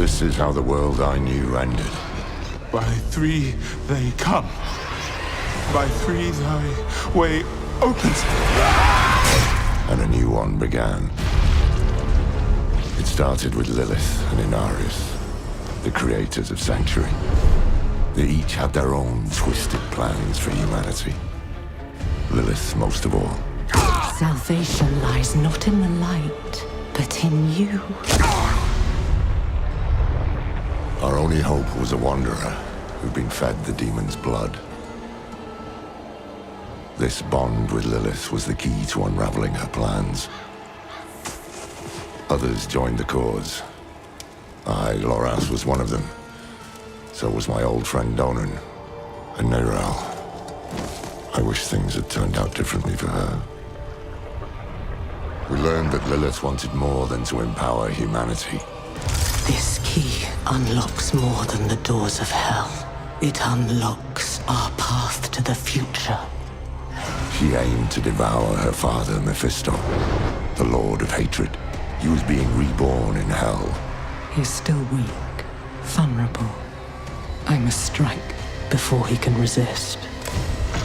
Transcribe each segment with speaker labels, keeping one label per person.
Speaker 1: This is how the world I knew ended.
Speaker 2: By three they come. By three thy way opens.
Speaker 1: And a new one began. It started with Lilith and Inarius, the creators of Sanctuary. They each had their own twisted plans for humanity. Lilith most of all.
Speaker 3: Salvation lies not in the light, but in you.
Speaker 1: Our only hope was a wanderer who'd been fed the demon's blood. This bond with Lilith was the key to unraveling her plans. Others joined the cause. I, Loras, was one of them. So was my old friend Donan, and Neyrelle. I wish things had turned out differently for her. We learned that Lilith wanted more than to empower humanity.
Speaker 3: This key unlocks more than the doors of hell. It unlocks our path to the future.
Speaker 1: She aimed to devour her father, Mephisto, the Lord of Hatred. He was being reborn in hell.
Speaker 3: He's still weak, vulnerable. I must strike before he can resist.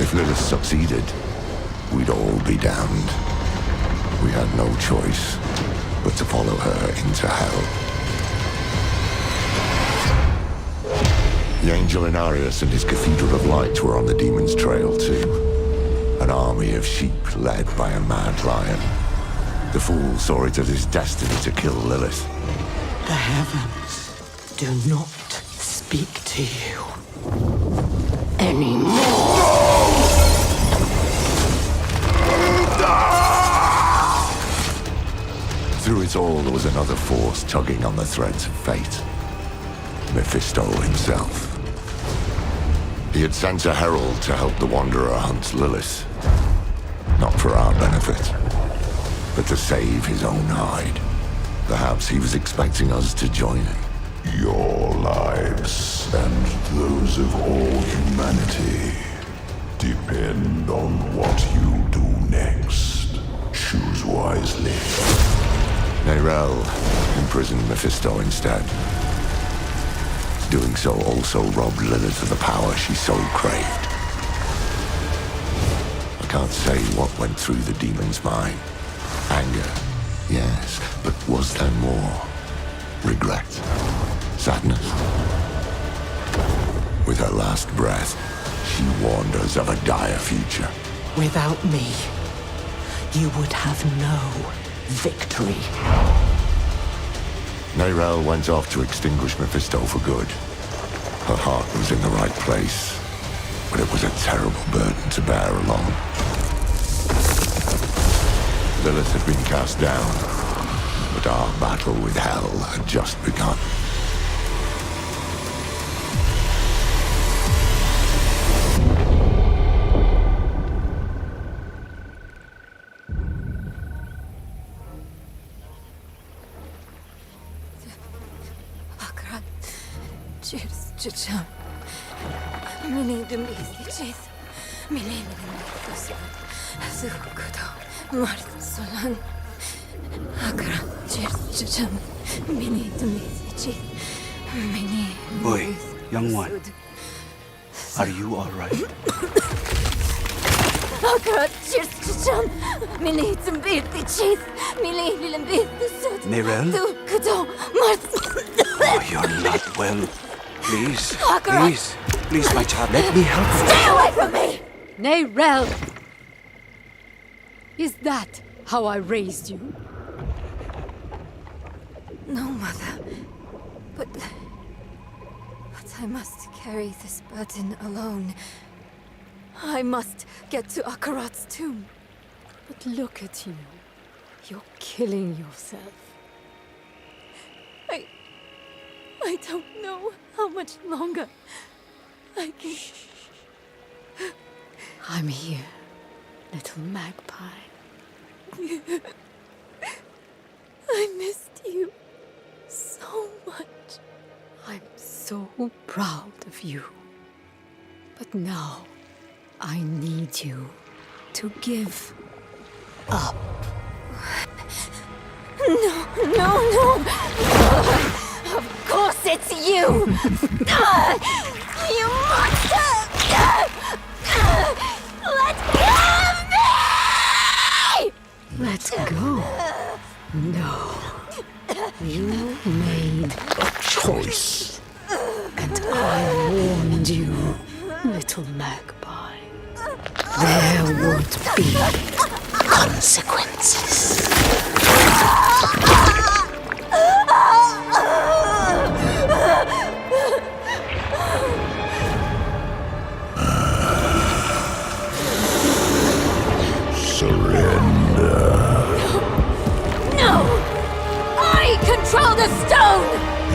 Speaker 1: If Lilith succeeded, we'd all be damned. We had no choice but to follow her into hell. The angel Inarius and his Cathedral of Light were on the demon's trail too. An army of sheep led by a mad lion. The fool saw it as his destiny to kill Lilith.
Speaker 3: The heavens do not speak to you anymore.
Speaker 1: Through it all, there was another force tugging on the threads of fate. Mephisto himself. He had sent a herald to help the Wanderer hunt Lilith. Not for our benefit, but to save his own hide. Perhaps he was expecting us to join him.
Speaker 4: Your lives and those of all humanity depend on what you do next. Choose wisely.
Speaker 1: Neyrelle imprisoned Mephisto instead. Doing so also robbed Lilith of the power she so craved. I can't say what went through the demon's mind. Anger, yes, but was there more? Regret? Sadness? With her last breath, she warned us of a dire future.
Speaker 3: Without me, you would have no victory.
Speaker 1: Neyrelle went off to extinguish Mephisto for good. Her heart was in the right place, but it was a terrible burden to bear alone. Lilith had been cast down, but our battle with hell had just begun.
Speaker 5: Çıçam. Mini dümdüz mini kusan. Zukudo mart solan. Akra çıçam. Mini dümdüz mini.
Speaker 6: Boy, young one, are you all right?
Speaker 5: Akra çıçam. Mini dümdüz mini dümdüz.
Speaker 6: Neyrelle?
Speaker 5: Zukudo mart.
Speaker 6: Oh, you're not well. Please, please, my child, let me help you.
Speaker 5: Stay away from me!
Speaker 7: Neyrelle! Is that how I raised you?
Speaker 5: No, Mother. But I must carry this burden alone. I must get to Akarat's tomb.
Speaker 7: But look at you. You're killing yourself.
Speaker 5: I don't know how much longer I can...
Speaker 7: I'm here, little magpie.
Speaker 5: I missed you so much.
Speaker 7: I'm so proud of you. But now, I need you to give up.
Speaker 5: No. Of course It's you! You monster! Let go of me!
Speaker 7: Let go. No. You made a choice. And I warned you, little magpie. There would be consequences.
Speaker 4: Surrender.
Speaker 5: No! I control the stone!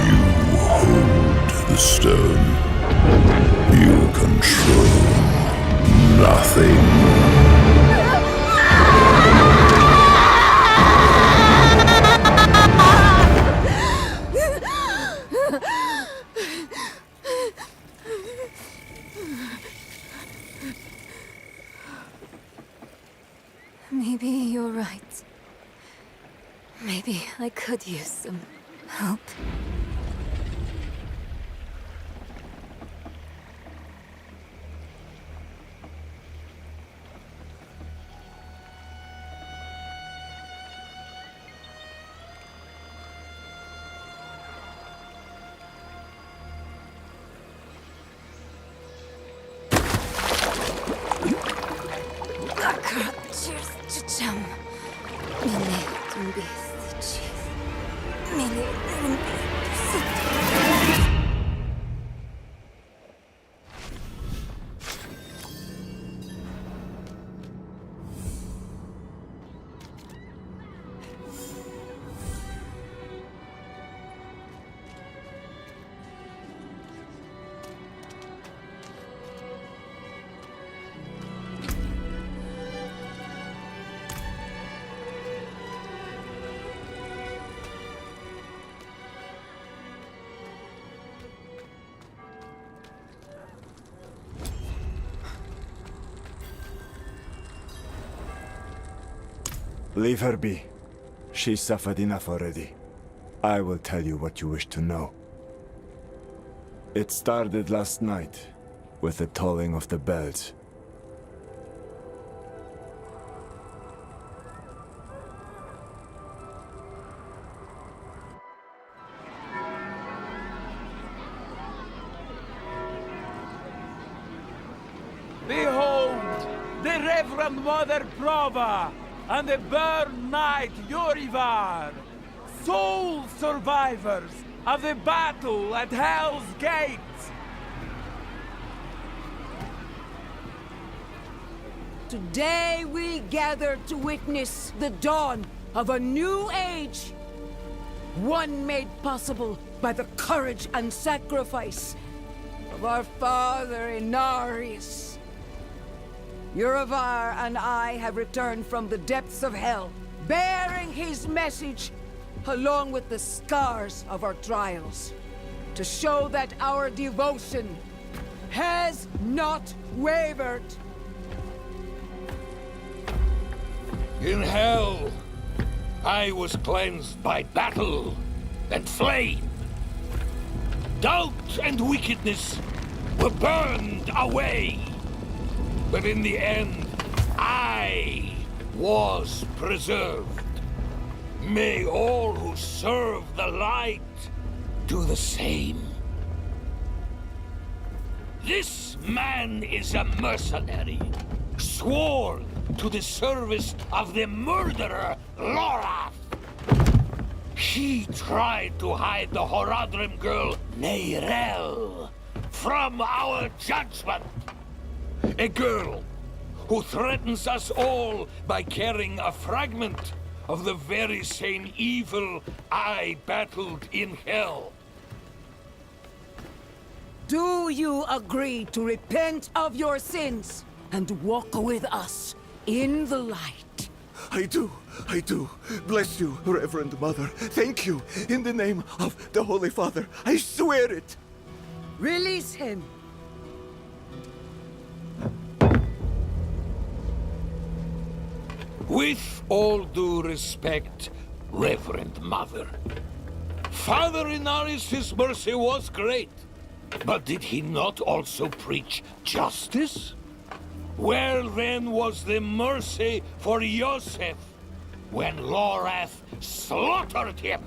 Speaker 4: You hold the stone. You control nothing.
Speaker 5: Maybe you're right. Maybe I could use some help.
Speaker 8: Leave her be. She suffered enough already. I will tell you what you wish to know. It started last night, with the tolling of the bells.
Speaker 9: Behold, the Reverend Mother Prova and the Burn Knight Yorivar, sole survivors of the battle at Hell's Gate.
Speaker 10: Today we gather to witness the dawn of a new age. One made possible by the courage and sacrifice of our father Inarius. Yorivar and I have returned from the depths of hell, bearing his message along with the scars of our trials, to show that our devotion has not wavered.
Speaker 11: In hell, I was cleansed by battle and flame. Doubt and wickedness were burned away. But in the end, I was preserved. May all who serve the light do the same. This man is a mercenary, sworn to the service of the murderer, Lorath. He tried to hide the Horadrim girl, Neyrel, from our judgment. A girl who threatens us all by carrying a fragment of the very same evil I battled in hell.
Speaker 10: Do you agree to repent of your sins and walk with us in the light?
Speaker 12: I do. Bless you, Reverend Mother. Thank you. In the name of the Holy Father, I swear it.
Speaker 10: Release him.
Speaker 11: With all due respect, Reverend Mother, Father Inaris' mercy was great, but did he not also preach justice? Where then was the mercy for Yosef when Lorath slaughtered him?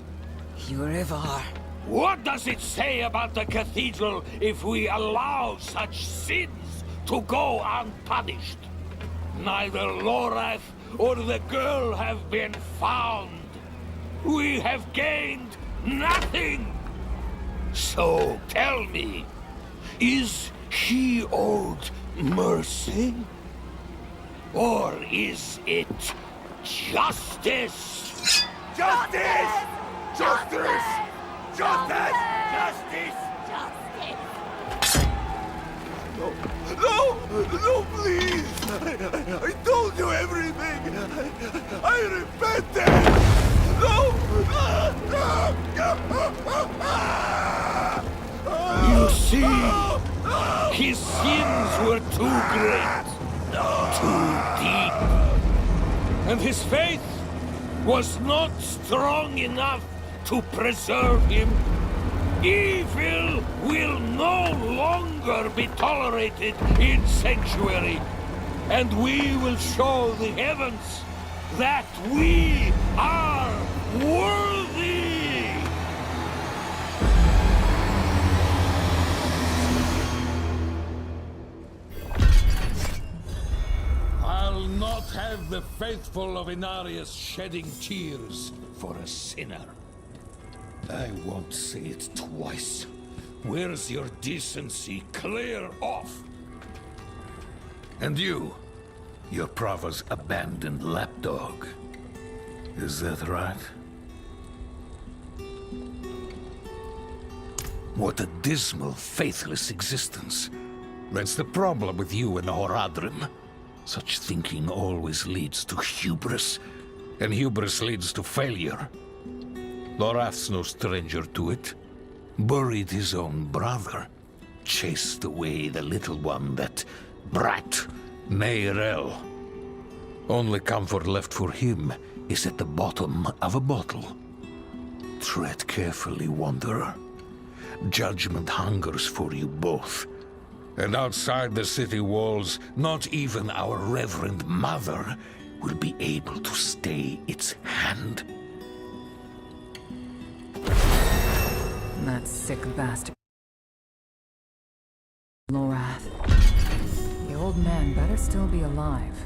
Speaker 10: Ivar.
Speaker 11: What does it say about the cathedral if we allow such sins to go unpunished? Neither Lorath or the girl have been found. We have gained nothing. So tell me, is he owed mercy? Or is it justice?
Speaker 12: Justice! Justice! Justice! Justice! No! No, please! I told you everything! I repented! No!
Speaker 11: You see, his sins were too great, too deep, and his faith was not strong enough to preserve him. Evil will no longer be tolerated in Sanctuary, and we will show the heavens that we are worthy! I'll not have the faithful of Inarius shedding tears for a sinner. I won't say it twice. Where's your decency? Clear off! And you, your Prava's abandoned lapdog. Is that right? What a dismal, faithless existence. That's the problem with you and Horadrim. Such thinking always leads to hubris, and hubris leads to failure. Lorath's no stranger to it. Buried his own brother. Chased away the little one, that brat, Neyrel. Only comfort left for him is at the bottom of a bottle. Tread carefully, Wanderer. Judgment hungers for you both. And outside the city walls, not even our Reverend Mother will be able to stay its hand.
Speaker 13: That sick bastard. Lorath. The old man better still be alive.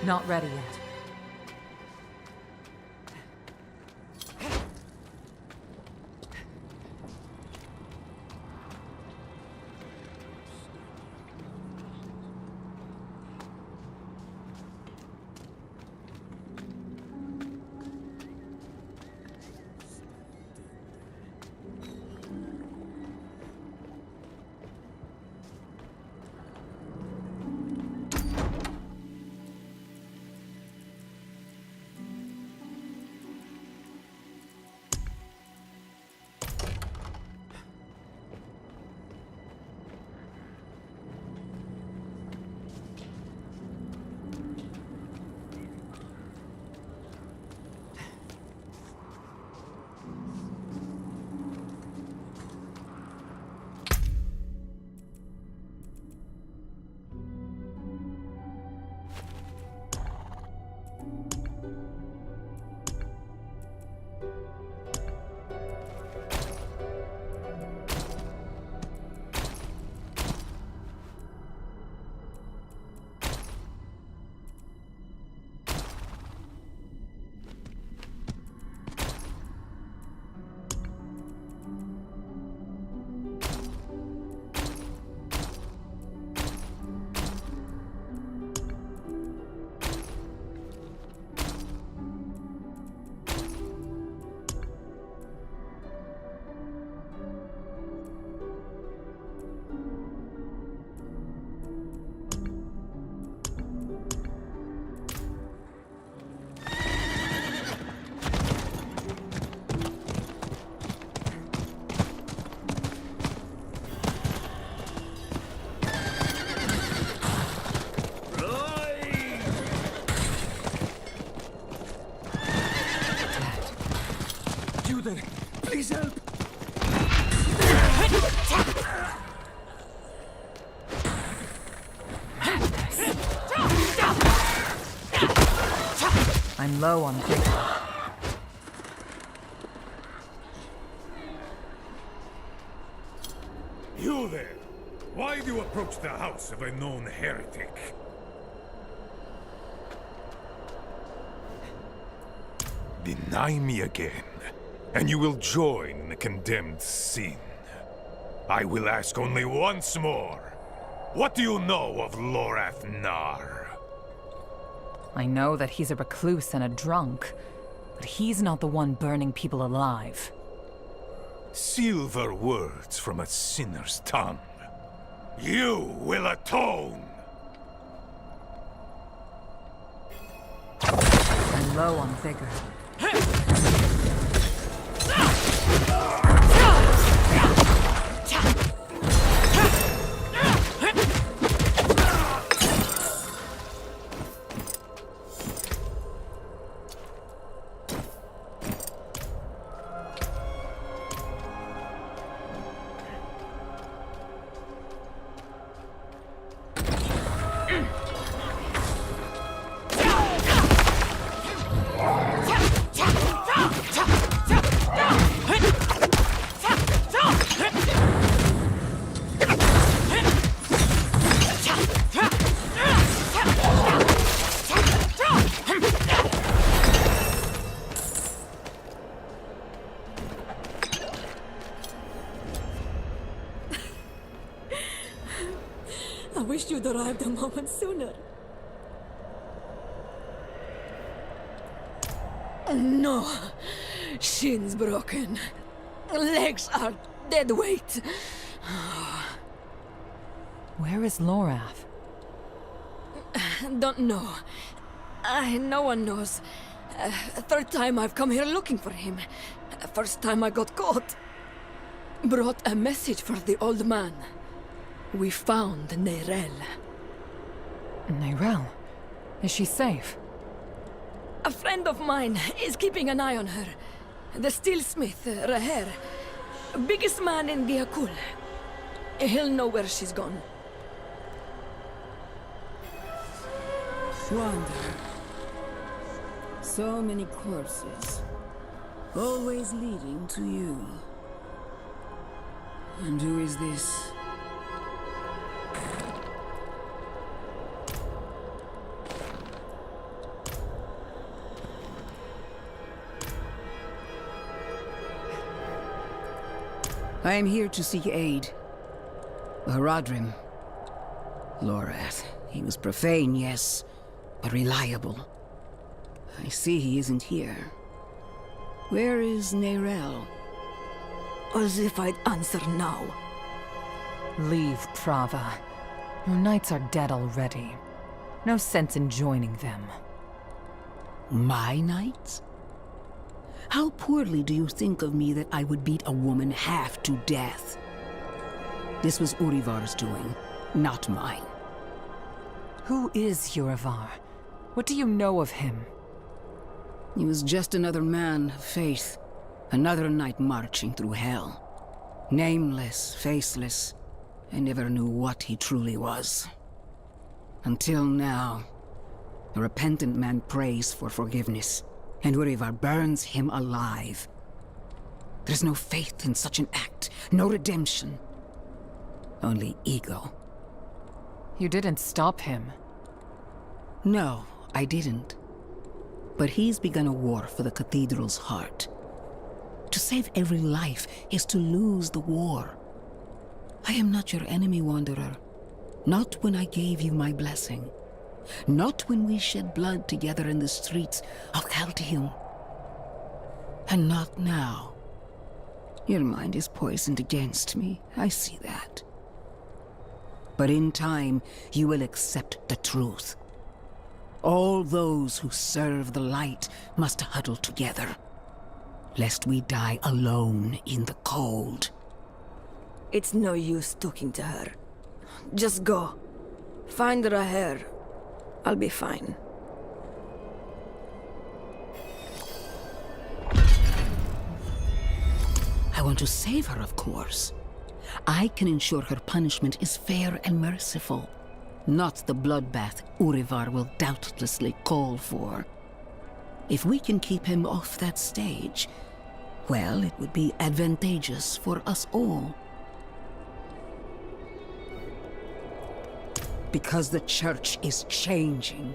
Speaker 13: Not ready yet.
Speaker 6: Please help!
Speaker 13: I'm low on vigor.
Speaker 14: You there! Why do you approach the house of a known heretic? Deny me again, and you will join in the condemned sin. I will ask only once more. What do you know of Lorath Nar?
Speaker 13: I know that he's a recluse and a drunk, but he's not the one burning people alive.
Speaker 14: Silver words from a sinner's tongue. You will atone!
Speaker 13: I'm low on vigor.
Speaker 7: I wish you'd arrived a moment sooner. No. Shins broken. Legs are dead weight.
Speaker 13: Where is Lorath?
Speaker 7: Don't know. No one knows. Third time I've come here looking for him. First time I got caught. Brought a message for the old man. We found Neyrelle.
Speaker 13: Neyrelle? Is she safe?
Speaker 7: A friend of mine is keeping an eye on her. The steelsmith, Raher. Biggest man in Giakul. He'll know where she's gone.
Speaker 10: Wander. So many corpses. Always leading to you. And who is this? I am here to seek aid. Haradrim. Lorath. He was profane, yes, but reliable. I see he isn't here. Where is Neyrelle?
Speaker 7: As if I'd answer now.
Speaker 13: Leave, Prava. Your knights are dead already. No sense in joining them.
Speaker 10: My knights? How poorly do you think of me that I would beat a woman half to death? This was Urivar's doing, not mine.
Speaker 13: Who is Urivar? What do you know of him?
Speaker 10: He was just another man of faith. Another knight marching through hell. Nameless, faceless. I never knew what he truly was. Until now. A repentant man prays for forgiveness, and Urivar burns him alive. There's no faith in such an act, no redemption. Only ego.
Speaker 13: You didn't stop him.
Speaker 10: No, I didn't. But he's begun a war for the cathedral's heart. To save every life is to lose the war. I am not your enemy, Wanderer. Not when I gave you my blessing. Not when we shed blood together in the streets of Chaldeum. And not now. Your mind is poisoned against me, I see that. But in time, you will accept the truth. All those who serve the light must huddle together, lest we die alone in the cold.
Speaker 7: It's no use talking to her. Just go. Find her a hair. I'll be fine.
Speaker 10: I want to save her, of course. I can ensure her punishment is fair and merciful. Not the bloodbath Urivar will doubtlessly call for. If we can keep him off that stage, well, it would be advantageous for us all. Because the Church is changing.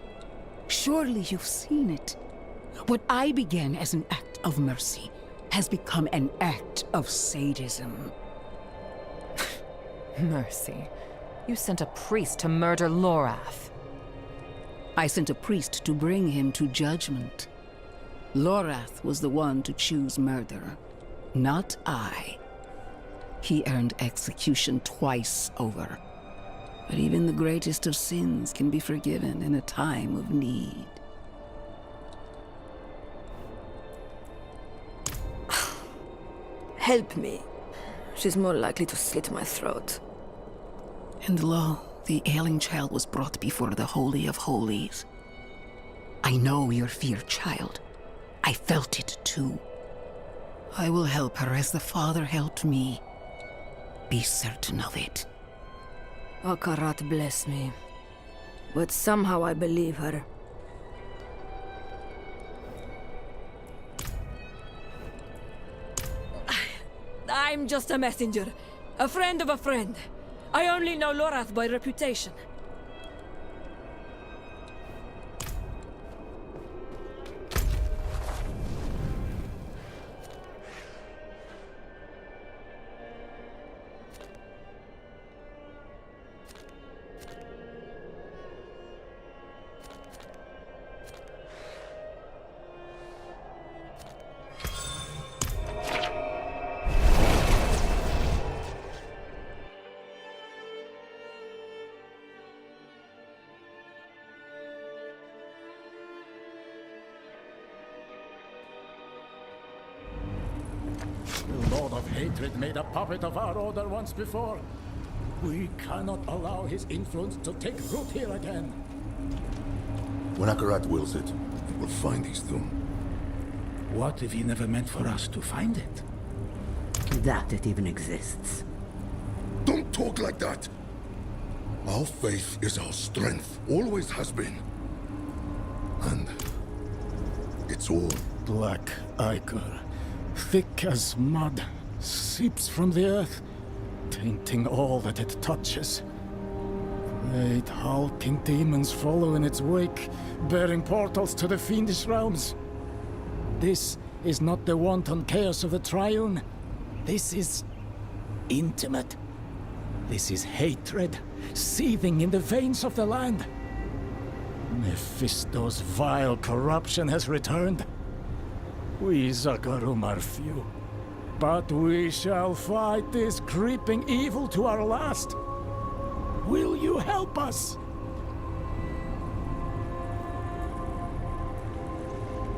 Speaker 10: Surely you've seen it. What I began as an act of mercy has become an act of sadism.
Speaker 13: Mercy. You sent a priest to murder Lorath.
Speaker 10: I sent a priest to bring him to judgment. Lorath was the one to choose murder, not I. He earned execution twice over. But even the greatest of sins can be forgiven in a time of need.
Speaker 7: Help me. She's more likely to slit my throat.
Speaker 10: And lo, the ailing child was brought before the Holy of Holies. I know your fear, child. I felt it too. I will help her as the Father helped me. Be certain of it.
Speaker 7: Akarat bless me. But somehow I believe her. I'm just a messenger. A friend of a friend. I only know Lorath by reputation.
Speaker 15: The Lord of Hatred made a puppet of our order once before. We cannot allow his influence to take root here again.
Speaker 4: When Akarat wills it, he will find his doom.
Speaker 11: What if he never meant for us to find it?
Speaker 16: That it even exists.
Speaker 4: Don't talk like that! Our faith is our strength, always has been. And it's all
Speaker 15: Black ichor, thick as mud, seeps from the earth, tainting all that it touches. Great hulking demons follow in its wake, bearing portals to the fiendish realms. This is not the wanton chaos of the Triune. This is intimate. This is hatred, seething in the veins of the land. Mephisto's vile corruption has returned. We Zakarum are few, but we shall fight this creeping evil to our last. Will you help us?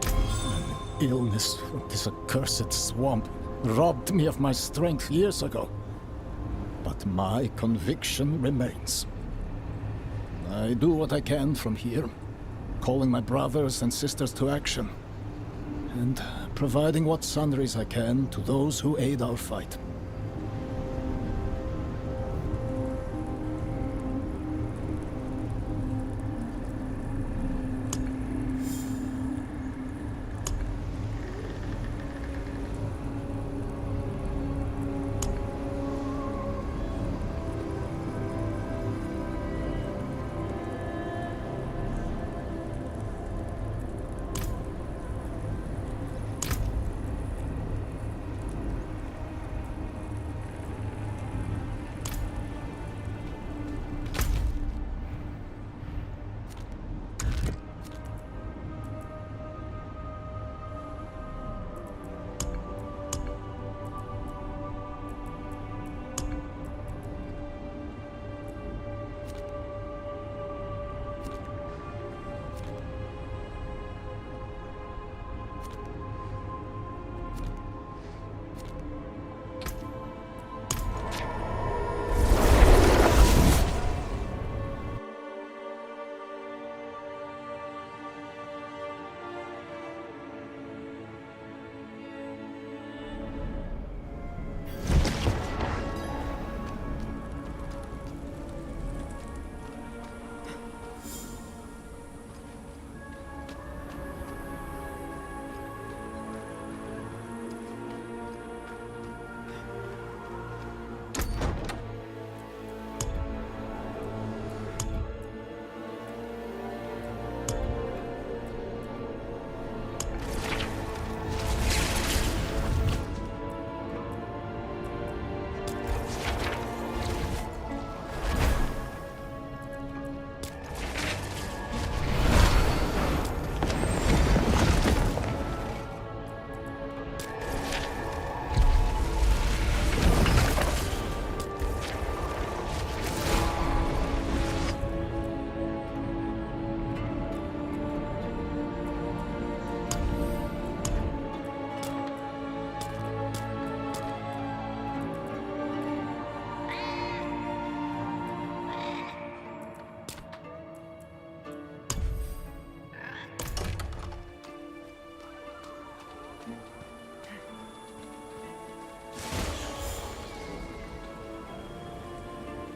Speaker 15: An illness from this accursed swamp robbed me of my strength years ago. But my conviction remains. I do what I can from here, calling my brothers and sisters to action, and providing what sundries I can to those who aid our fight.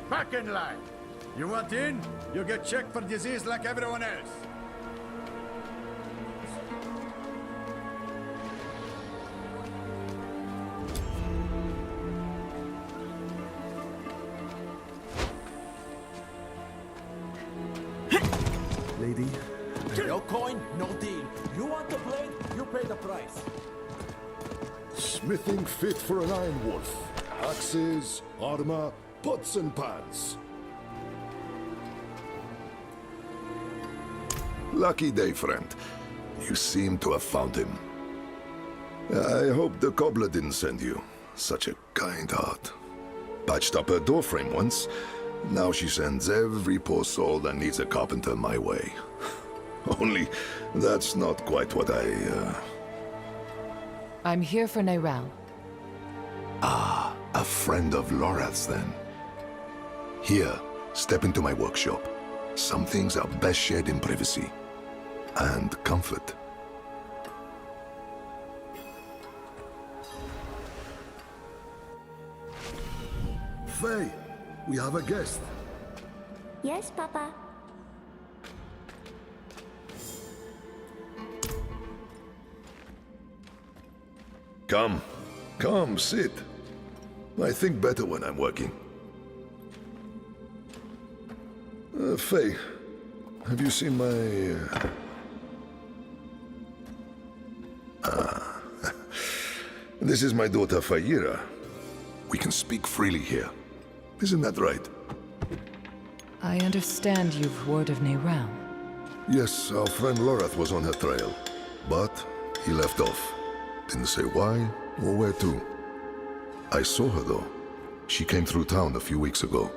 Speaker 17: Back in line. You want in? You get checked for disease like everyone else.
Speaker 12: Lady?
Speaker 6: No coin, no deal. You want the blade, you pay the price.
Speaker 4: Smithing fit for an iron wolf. Axes, armor, pots and pans.
Speaker 1: Lucky day, friend. You seem to have found him. I hope the cobbler didn't send you. Such a kind heart. Patched up her doorframe once. Now she sends every poor soul that needs a carpenter my way. Only, that's not quite what
Speaker 13: I'm here for Nyrel.
Speaker 1: Ah, a friend of Lorath's then. Here, step into my workshop. Some things are best shared in privacy. And comfort.
Speaker 4: Faye, we have a guest.
Speaker 18: Yes, Papa.
Speaker 1: Come, sit. I think better when I'm working. Faye, have you seen my... This is my daughter, Fayira.
Speaker 4: We can speak freely here. Isn't that right?
Speaker 13: I understand you've word of Neyrelle.
Speaker 4: Yes, our friend Lorath was on her trail. But he left off. Didn't say why or where to. I saw her though. She came through town a few weeks ago.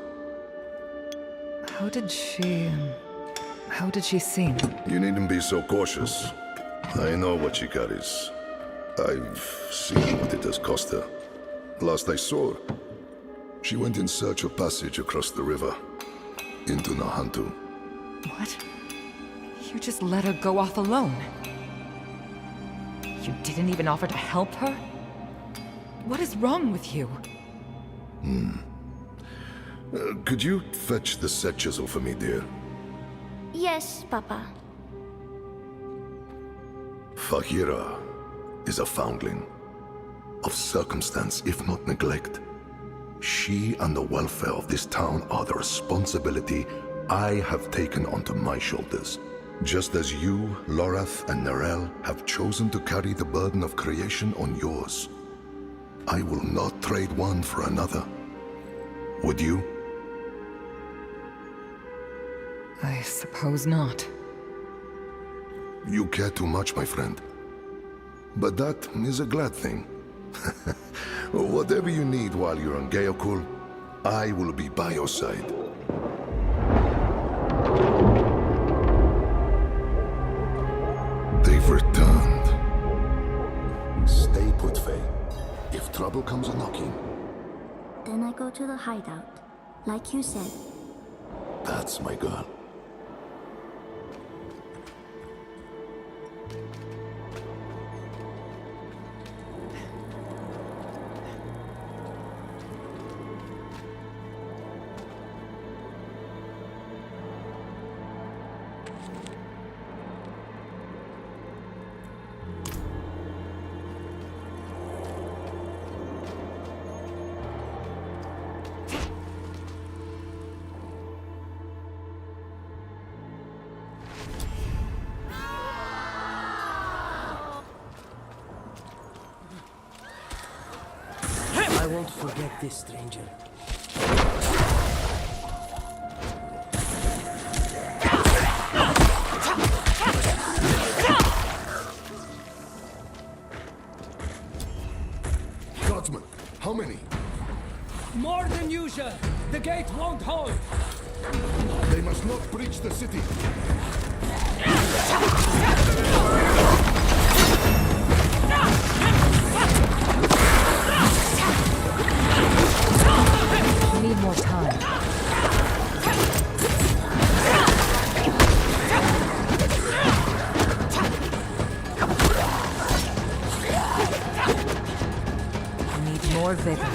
Speaker 13: How did she seem?
Speaker 4: You needn't be so cautious. I know what she carries. I've seen what it has cost her. Last I saw her, she went in search of passage across the river, into Nahantu.
Speaker 13: What? You just let her go off alone? You didn't even offer to help her? What is wrong with you?
Speaker 4: Could you fetch the set chisel for me, dear?
Speaker 18: Yes, Papa.
Speaker 4: Fahira is a foundling. Of circumstance, if not neglect. She and the welfare of this town are the responsibility I have taken onto my shoulders. Just as you, Lorath, and Neyrelle have chosen to carry the burden of creation on yours. I will not trade one for another. Would you?
Speaker 13: I suppose not.
Speaker 4: You care too much, my friend. But that is a glad thing. Whatever you need while you're on Geokul, I will be by your side. They've returned. Stay put, Faye. If trouble comes a-knocking...
Speaker 18: Then I go to the hideout, like you said.
Speaker 4: That's my girl.
Speaker 19: I won't forget this, stranger.
Speaker 4: Guardsmen, how many?
Speaker 9: More than usual. The gate won't hold.
Speaker 4: They must not breach the city.
Speaker 13: We need more time. We need more vigor.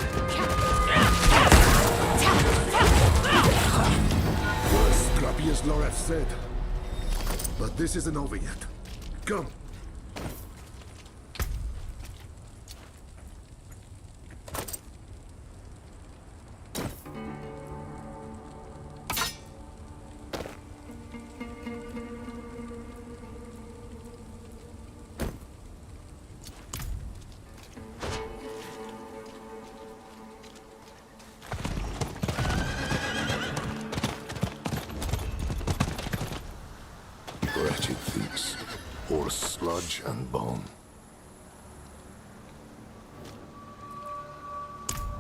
Speaker 4: We're as scrappy as Lorath said. But this isn't over yet. Come. Wretched things. Horse sludge and bone.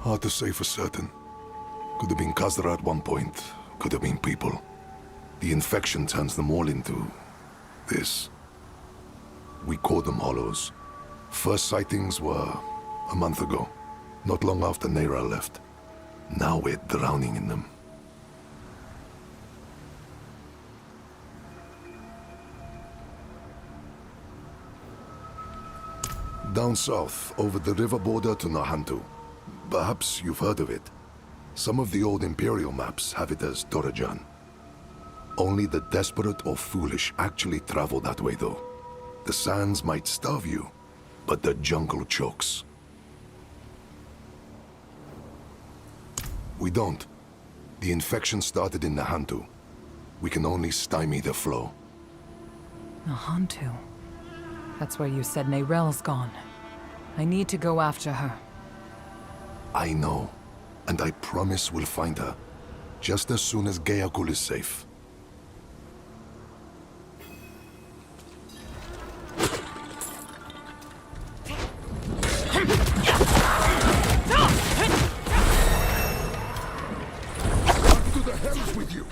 Speaker 4: Hard to say for certain. Could have been Khazra at one point. Could have been people. The infection turns them all into... this. We call them hollows. First sightings were a month ago. Not long after Neyrelle left. Now we're drowning in them. Down south, over the river border to Nahantu. Perhaps you've heard of it. Some of the old Imperial maps have it as Dorajan. Only the desperate or foolish actually travel that way, though. The sands might starve you, but the jungle chokes. We don't. The infection started in Nahantu. We can only stymie the flow.
Speaker 13: Nahantu. That's where you said Neyrelle's gone. I need to go after her.
Speaker 4: I know. and I promise we'll find her, just as soon as Geakul is safe. What to the hells with you?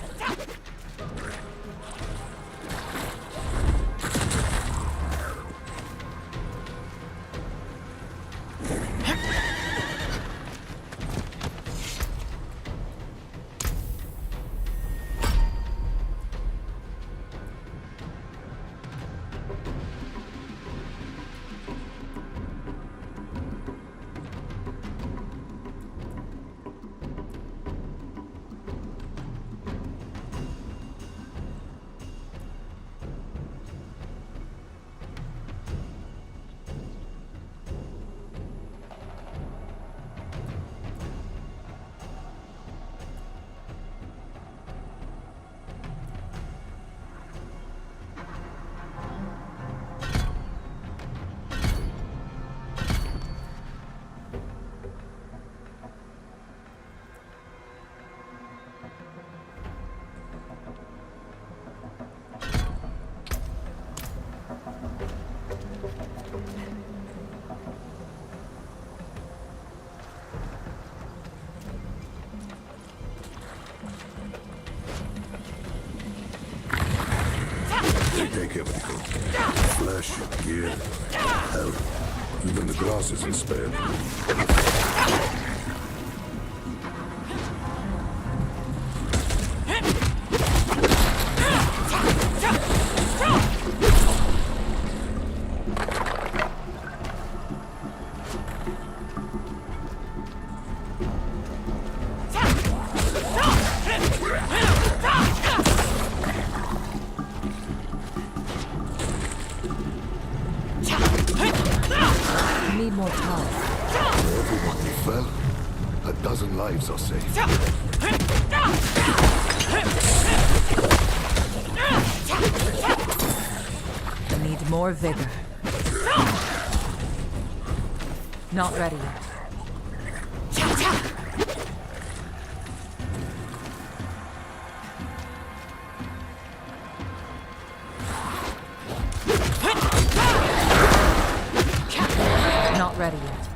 Speaker 4: Take everything. Flesh, gear, hell. Even the grass isn't spared.
Speaker 13: Need more time.
Speaker 4: Everyone who fell, a dozen lives are saved.
Speaker 13: I need more vigor. Not ready yet. Not ready yet.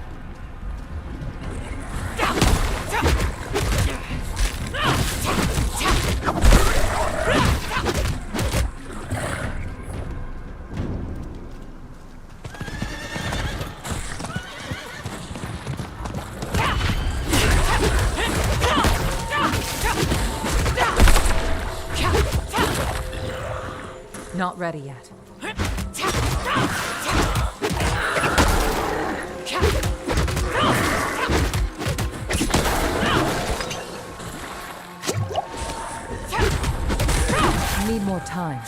Speaker 13: Not ready yet. Need more time.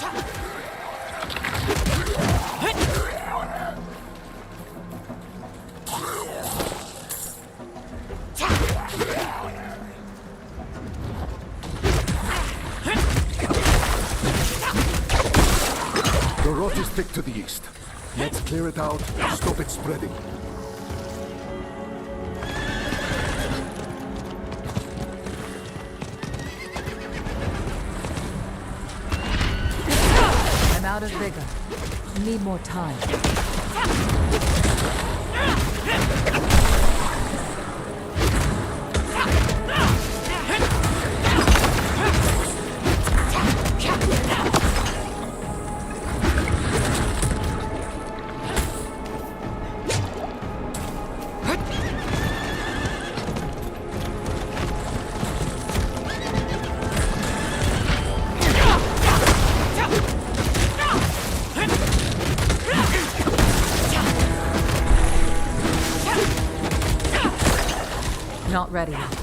Speaker 4: The rot is thick to the east. Let's clear it out, stop it spreading.
Speaker 13: I'm out of vigor. Need more time. Not ready yet.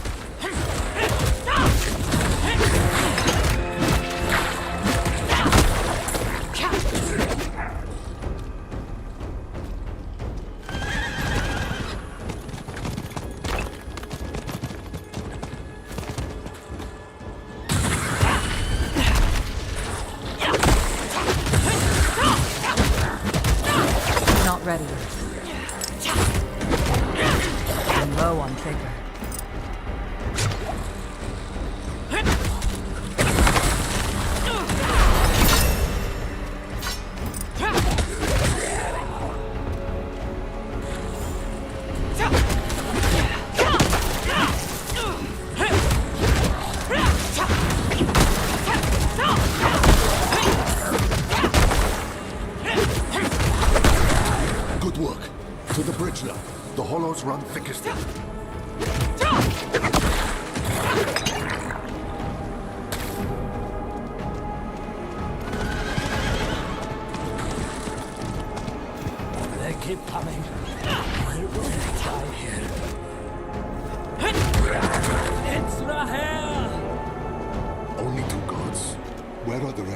Speaker 13: Not ready yet. I'm low on vigor.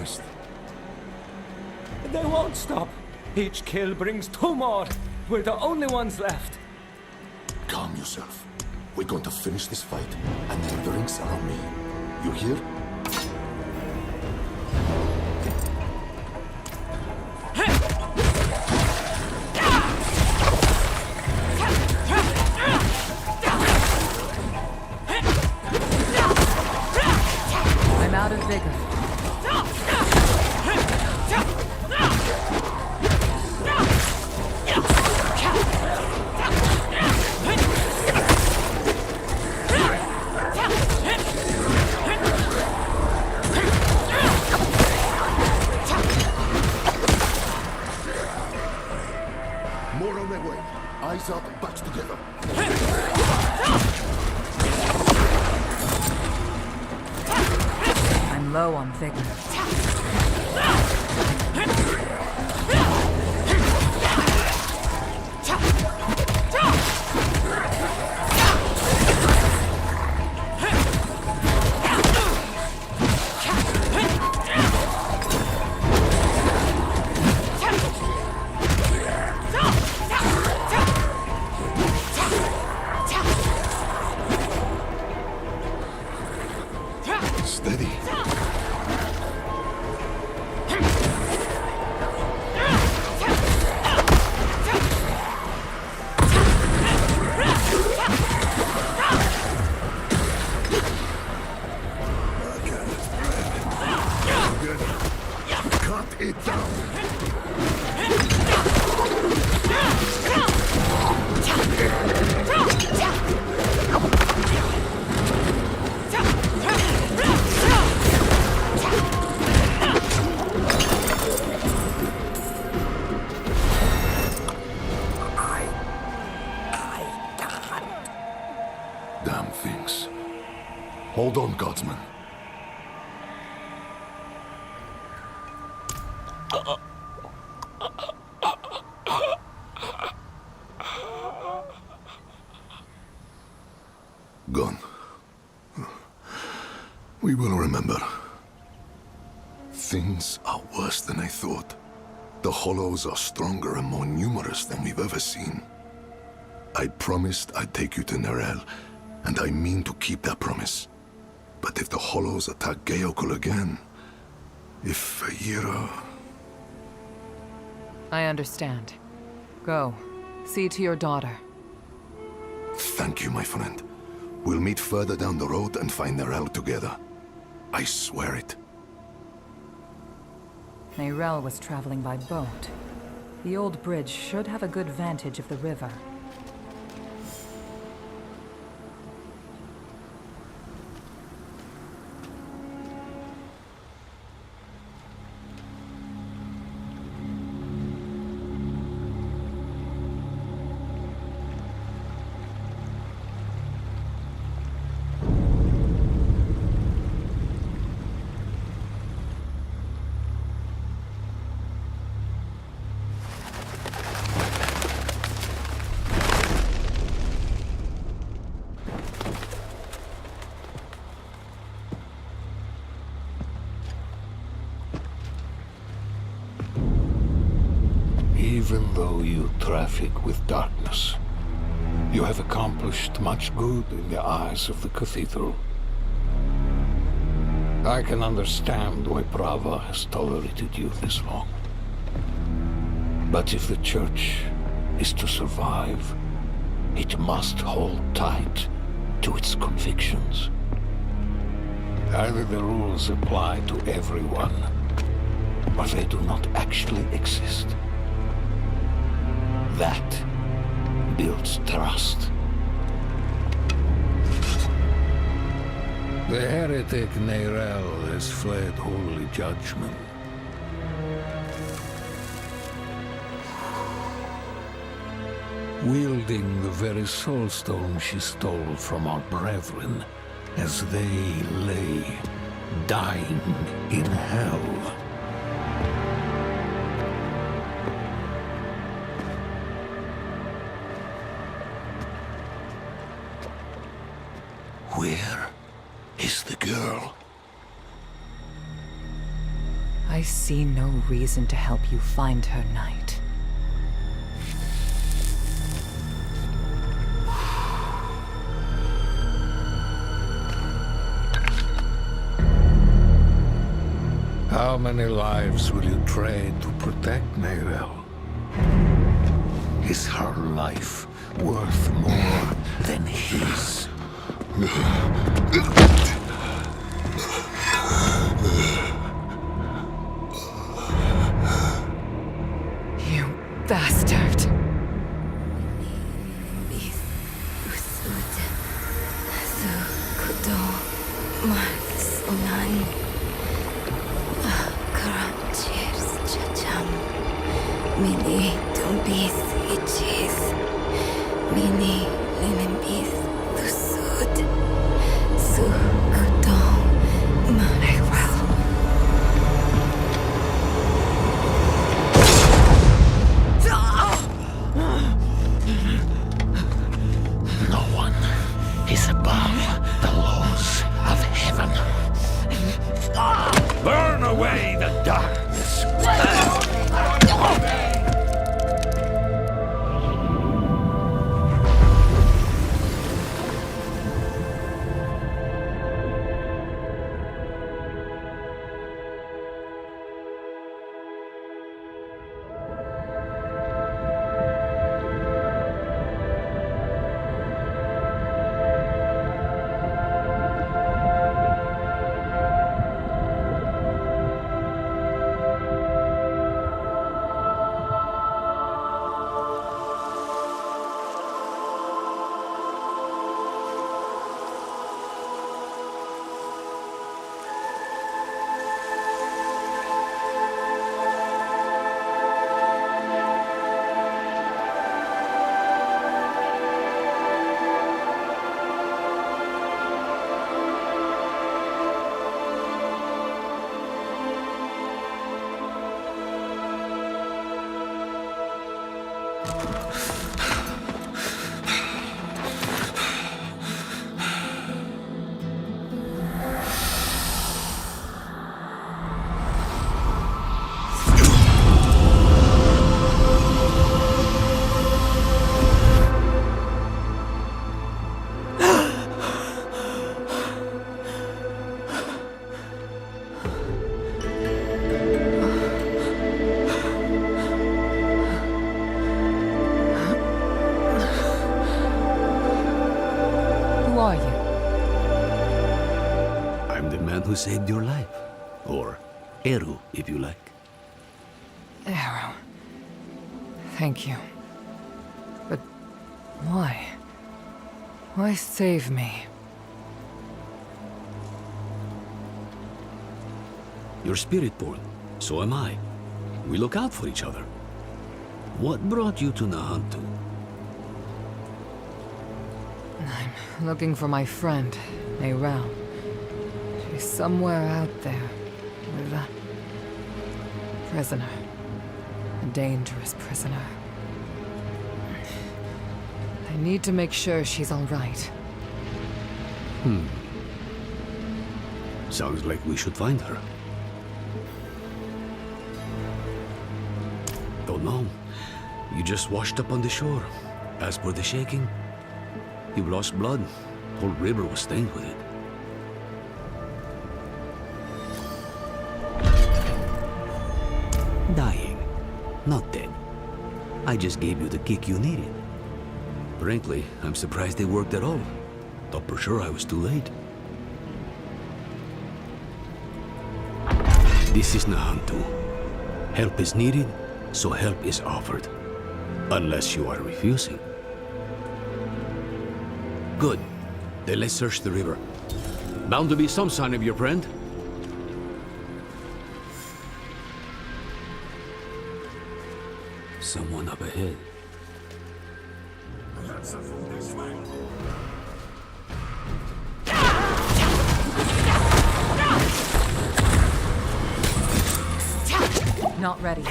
Speaker 4: rest.
Speaker 6: They won't stop. Each kill brings 2 more. We're the only ones left.
Speaker 4: Calm yourself. We're going to finish this fight, and then drinks are on me. You hear?
Speaker 13: I'm out of vigor.
Speaker 4: More on their way. Eyes up, backs together.
Speaker 13: I'm low on vigor.
Speaker 4: Steady. Cut it down. Damn things. Hold on, Guardsman. Gone. We will remember. Things are worse than I thought. The Hollows are stronger and more numerous than we've ever seen. I promised I'd take you to Nerel, and I mean to keep that promise. But if the Hollows attack Geokul again, if Yira...
Speaker 13: I understand. Go. See to your daughter.
Speaker 4: Thank you, my friend. We'll meet further down the road and find Nerel together. I swear it.
Speaker 13: Nerel was traveling by boat. The old bridge should have a good vantage of the river.
Speaker 11: Even though you traffic with darkness, you have accomplished much good in the eyes of the Cathedral. I can understand why Prava has tolerated you this long. But if the Church is to survive, it must hold tight to its convictions. Either the rules apply to everyone, or they do not actually exist. That builds trust. The heretic Nerel has fled holy judgment. Wielding the very soulstone she stole from our brethren as they lay dying in hell. Where is the girl?
Speaker 13: I see no reason to help you find her, Knight.
Speaker 20: How many lives will you trade to protect Neyrelle? Is her life worth more than his?
Speaker 13: You bastard!
Speaker 5: Mini tumbis ichis. Mini linimbis tusud. Sukudong Manuel.
Speaker 20: No one is above the laws of heaven. Burn away the darkness.
Speaker 19: Who saved your life. Or Eru, if you like.
Speaker 13: Eru. Thank you. But why? Why save me?
Speaker 19: You're spirit-born. So am I. We look out for each other. What brought you to Nahantu?
Speaker 13: I'm looking for my friend, Neyrelle. She's somewhere out there, with a prisoner. A dangerous prisoner. I need to make sure she's all right.
Speaker 19: Sounds like we should find her. Don't know. You just washed up on the shore. As for the shaking, you've lost blood. Whole river was stained with it. Dying, not dead. I just gave you the kick you needed. Frankly, I'm surprised it worked at all. Thought for sure I was too late. This is Nahantu. Help is needed, so help is offered. Unless you are refusing. Good. Then let's search the river. Bound to be some sign of your friend. Someone up ahead.
Speaker 13: Not ready.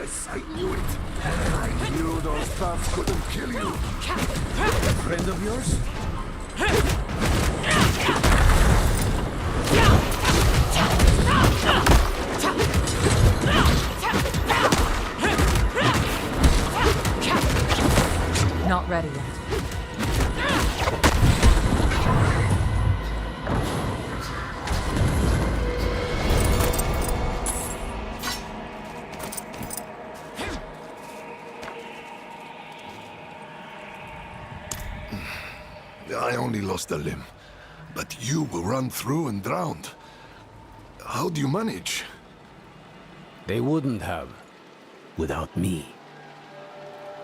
Speaker 4: Yes, I knew it. I knew those stuff couldn't kill you. A friend of yours?
Speaker 13: Not ready yet.
Speaker 4: I only lost a limb, but you were run through and drowned. How do you manage?
Speaker 19: They wouldn't have, without me.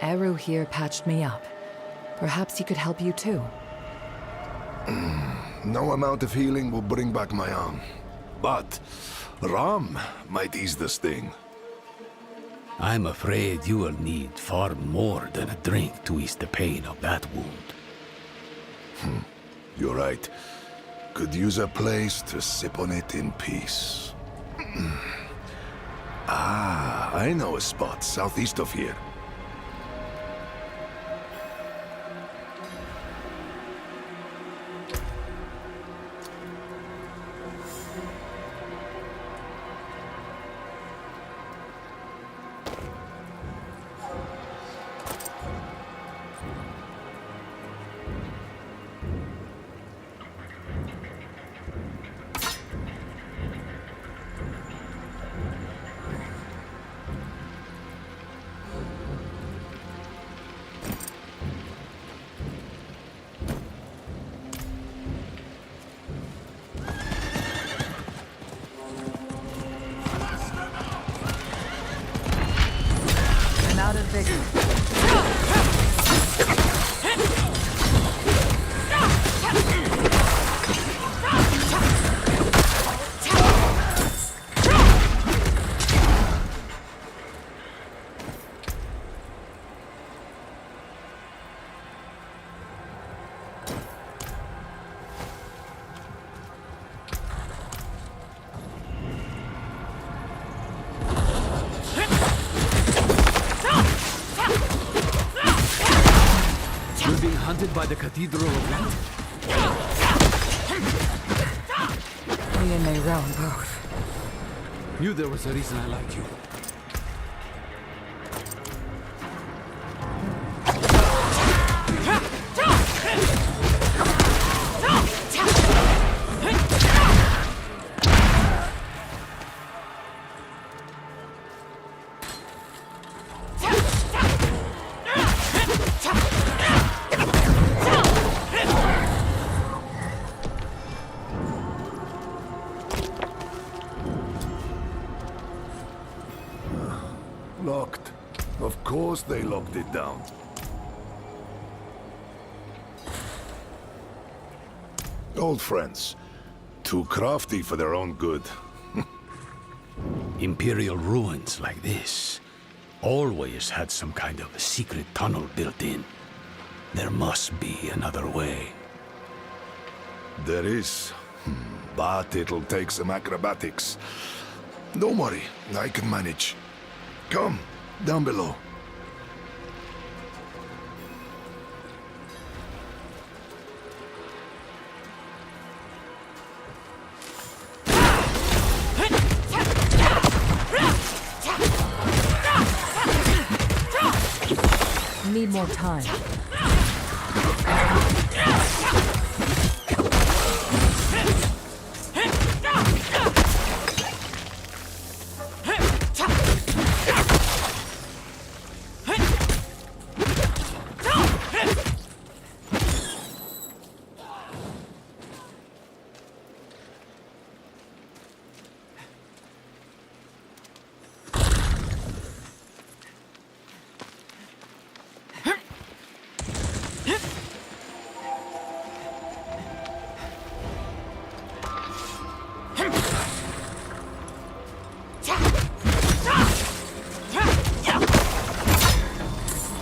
Speaker 13: Eru here patched me up. Perhaps he could help you too.
Speaker 4: No amount of healing will bring back my arm. But Ram might ease the sting.
Speaker 19: I'm afraid you will need far more than a drink to ease the pain of that wound.
Speaker 4: You're right. Could use a place to sip on it in peace. I know a spot southeast of here.
Speaker 13: Out of vigor.
Speaker 19: Hunted by the Cathedral of Light?
Speaker 13: Me and Mayron both.
Speaker 19: Knew there was a reason I liked you.
Speaker 4: Locked. Of course they locked it down. Old friends. Too crafty for their own good.
Speaker 19: Imperial ruins like this always had some kind of a secret tunnel built in. There must be another way.
Speaker 4: There is. But it'll take some acrobatics. Don't worry, I can manage. Come, down below.
Speaker 13: Need more time.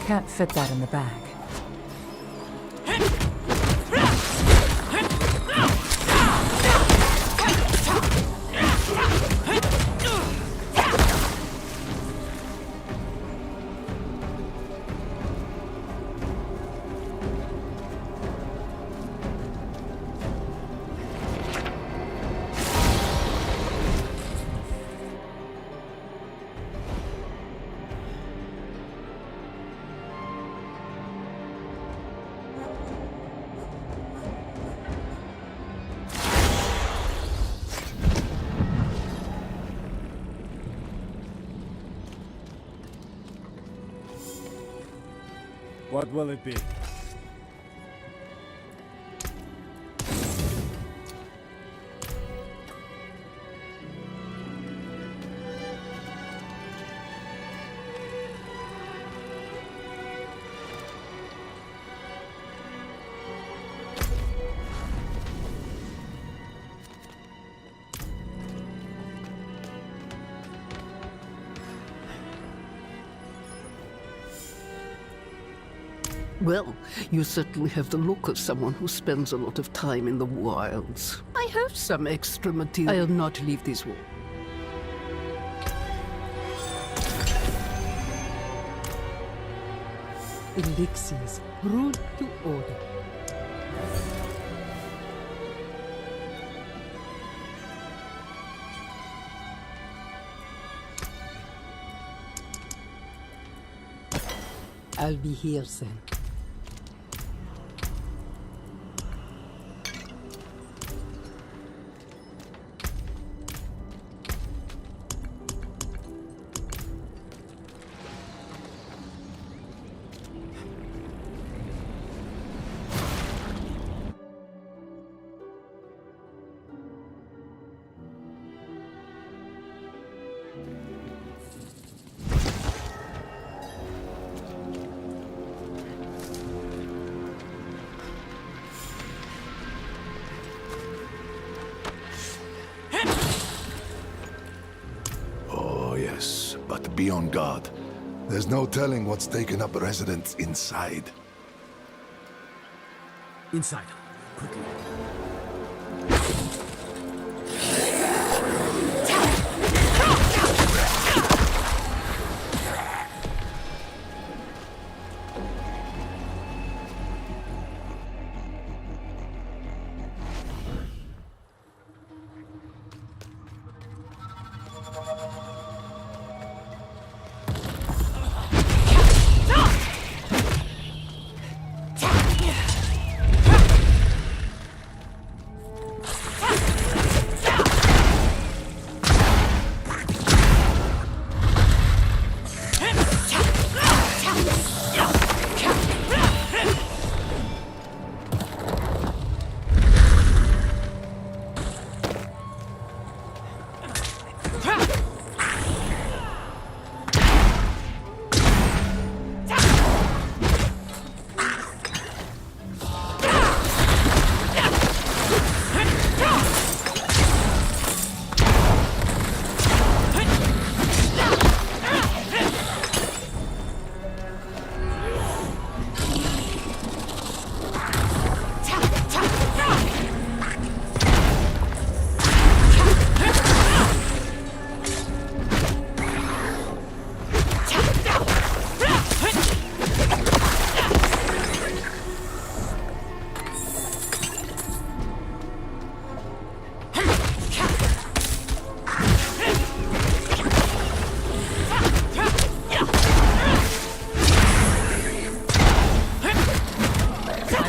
Speaker 13: Can't fit that in the bag.
Speaker 8: What will it be?
Speaker 21: Well, you certainly have the look of someone who spends a lot of time in the wilds. I have some extra material. I'll not leave this wall.
Speaker 22: Elixirs, root to order. I'll be here then.
Speaker 4: Oh, yes, but be on guard. There's no telling what's taken up residence inside.
Speaker 19: Inside. Quickly.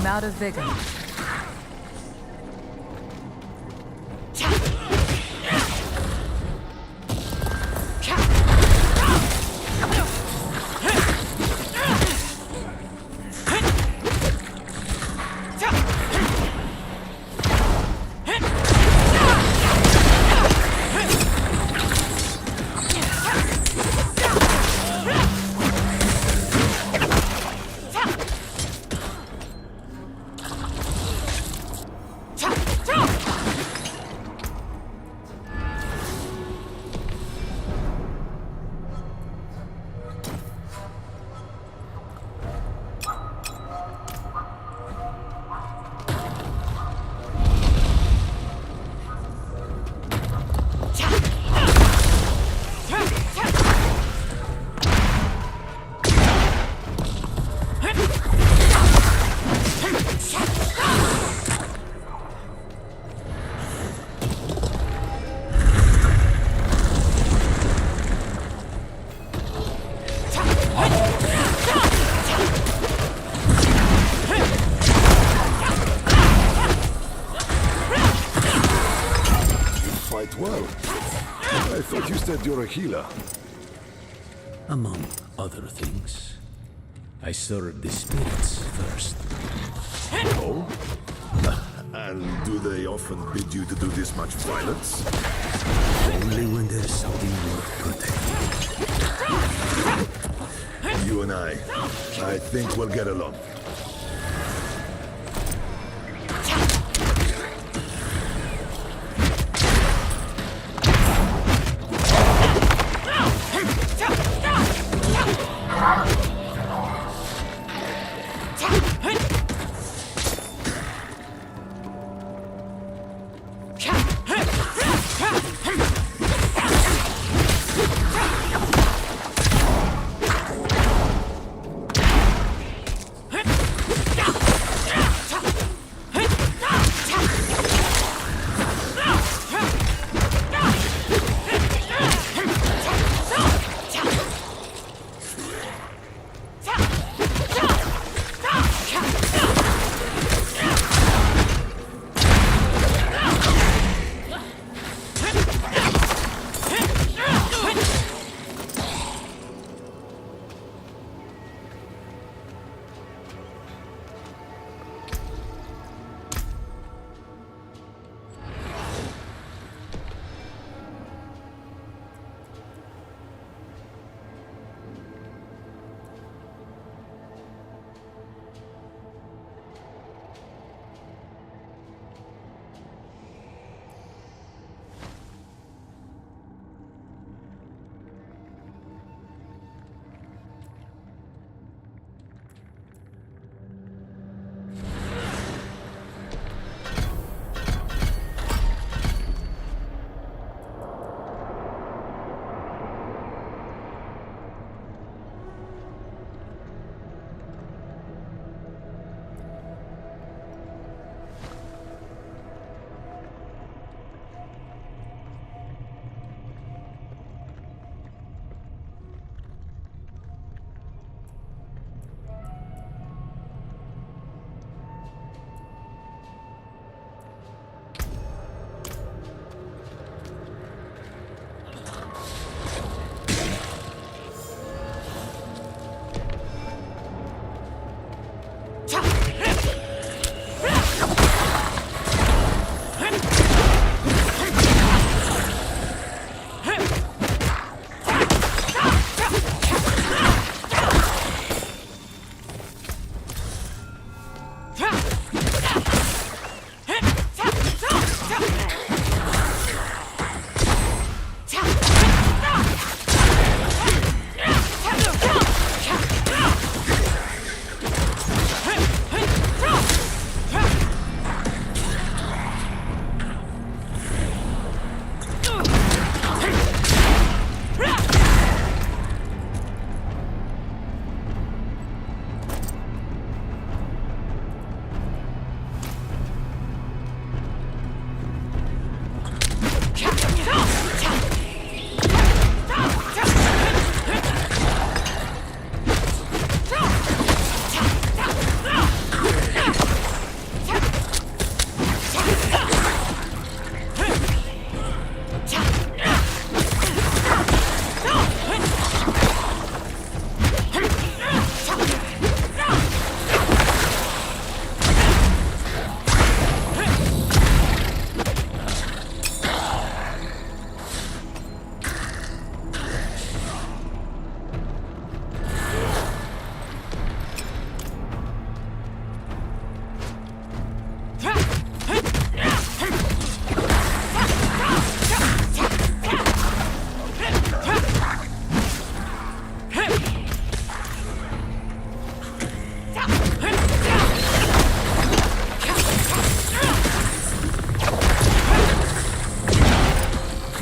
Speaker 13: Out of vigor.
Speaker 4: Well, I thought you said you're a healer.
Speaker 19: Among other things. I serve the spirits first.
Speaker 4: Oh? And do they often bid you to do this much violence?
Speaker 19: Only when there's something worth protecting.
Speaker 4: You and I think we'll get along.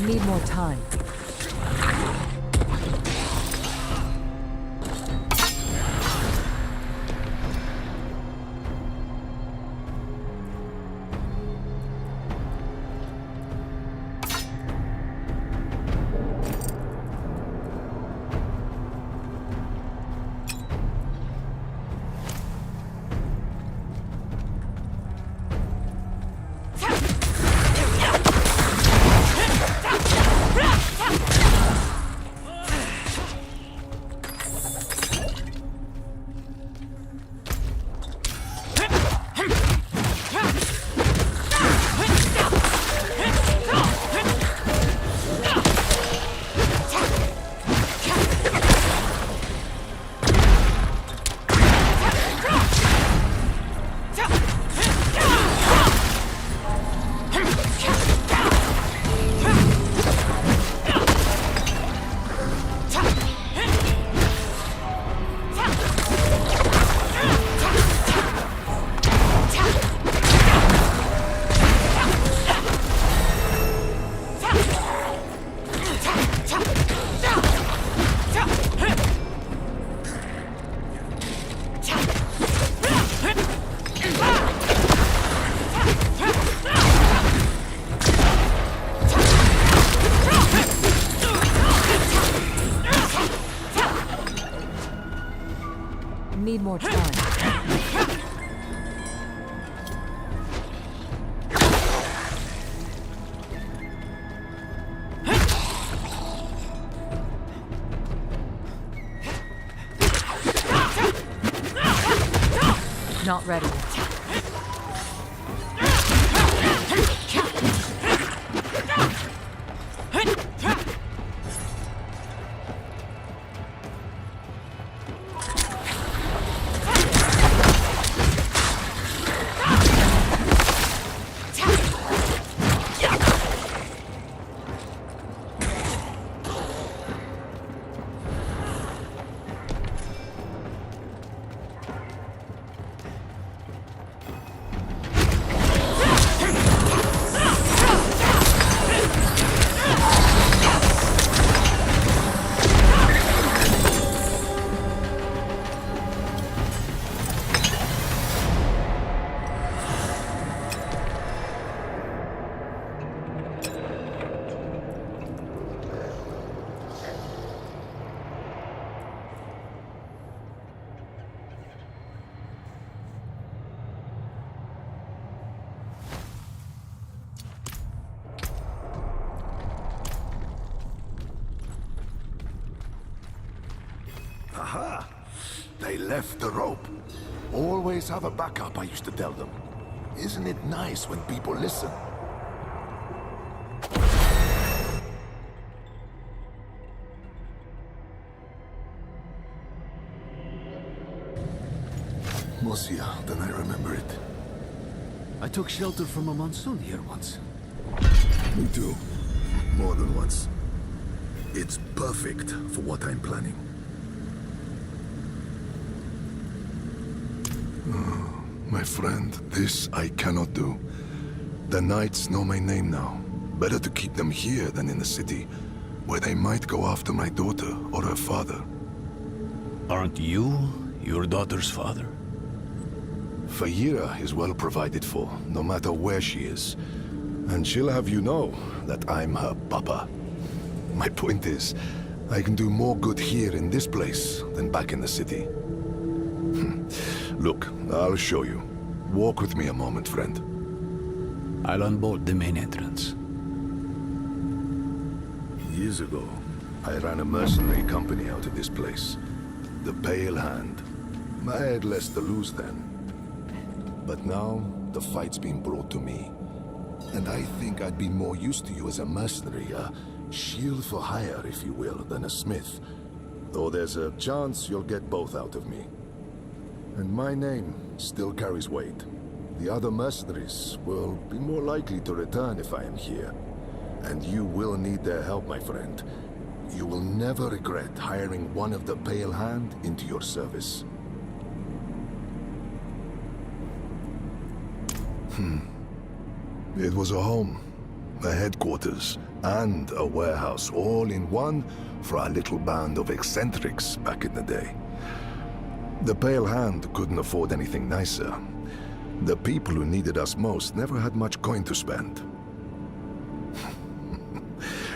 Speaker 13: Need more time.
Speaker 7: Ha!
Speaker 13: Need more time. Not ready.
Speaker 4: Aha! They left the rope. Always have a backup, I used to tell them. Isn't it nice when people listen? Mosia, then I remember it.
Speaker 19: I took shelter from a monsoon here once.
Speaker 4: Me too. More than once. It's perfect for what I'm planning. My friend, this I cannot do. The knights know my name now. Better to keep them here than in the city, where they might go after my daughter or her father.
Speaker 19: Aren't you your daughter's father?
Speaker 4: Fayira is well provided for, no matter where she is. And she'll have you know that I'm her papa. My point is, I can do more good here in this place than back in the city. Look, I'll show you. Walk with me a moment, friend.
Speaker 19: I'll unbolt the main entrance.
Speaker 4: Years ago, I ran a mercenary company out of this place. The Pale Hand. I had less to lose then. But now, the fight's been brought to me. And I think I'd be more used to you as a mercenary, a shield for hire, if you will, than a smith. Though there's a chance you'll get both out of me. And my name still carries weight. The other mercenaries will be more likely to return if I am here. And you will need their help, my friend. You will never regret hiring one of the Pale Hand into your service. It was a home, a headquarters, and a warehouse all in one for a little band of eccentrics back in the day. The Pale Hand couldn't afford anything nicer. The people who needed us most never had much coin to spend.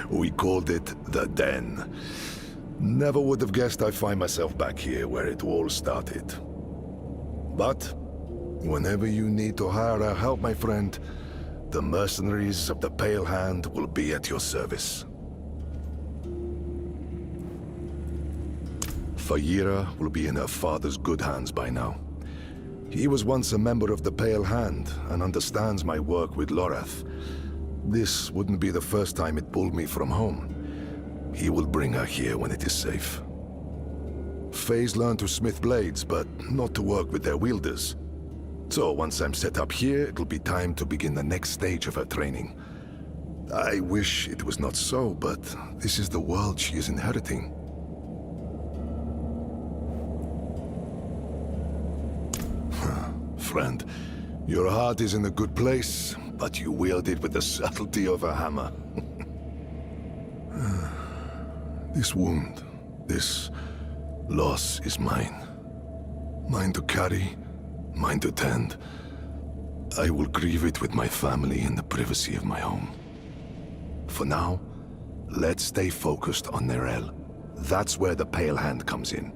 Speaker 4: We called it the Den. Never would have guessed I'd find myself back here where it all started. But whenever you need to hire our help, my friend, the mercenaries of the Pale Hand will be at your service. Fayira will be in her father's good hands by now. He was once a member of the Pale Hand and understands my work with Lorath. This wouldn't be the first time it pulled me from home. He will bring her here when it is safe. Faye's learned to smith blades, but not to work with their wielders. So once I'm set up here, it'll be time to begin the next stage of her training. I wish it was not so, but this is the world she is inheriting. Friend, your heart is in a good place, but you wield it with the subtlety of a hammer. This wound, this loss is mine. Mine to carry, mine to tend. I will grieve it with my family in the privacy of my home. For now, let's stay focused on Nerel. That's where the Pale Hand comes in.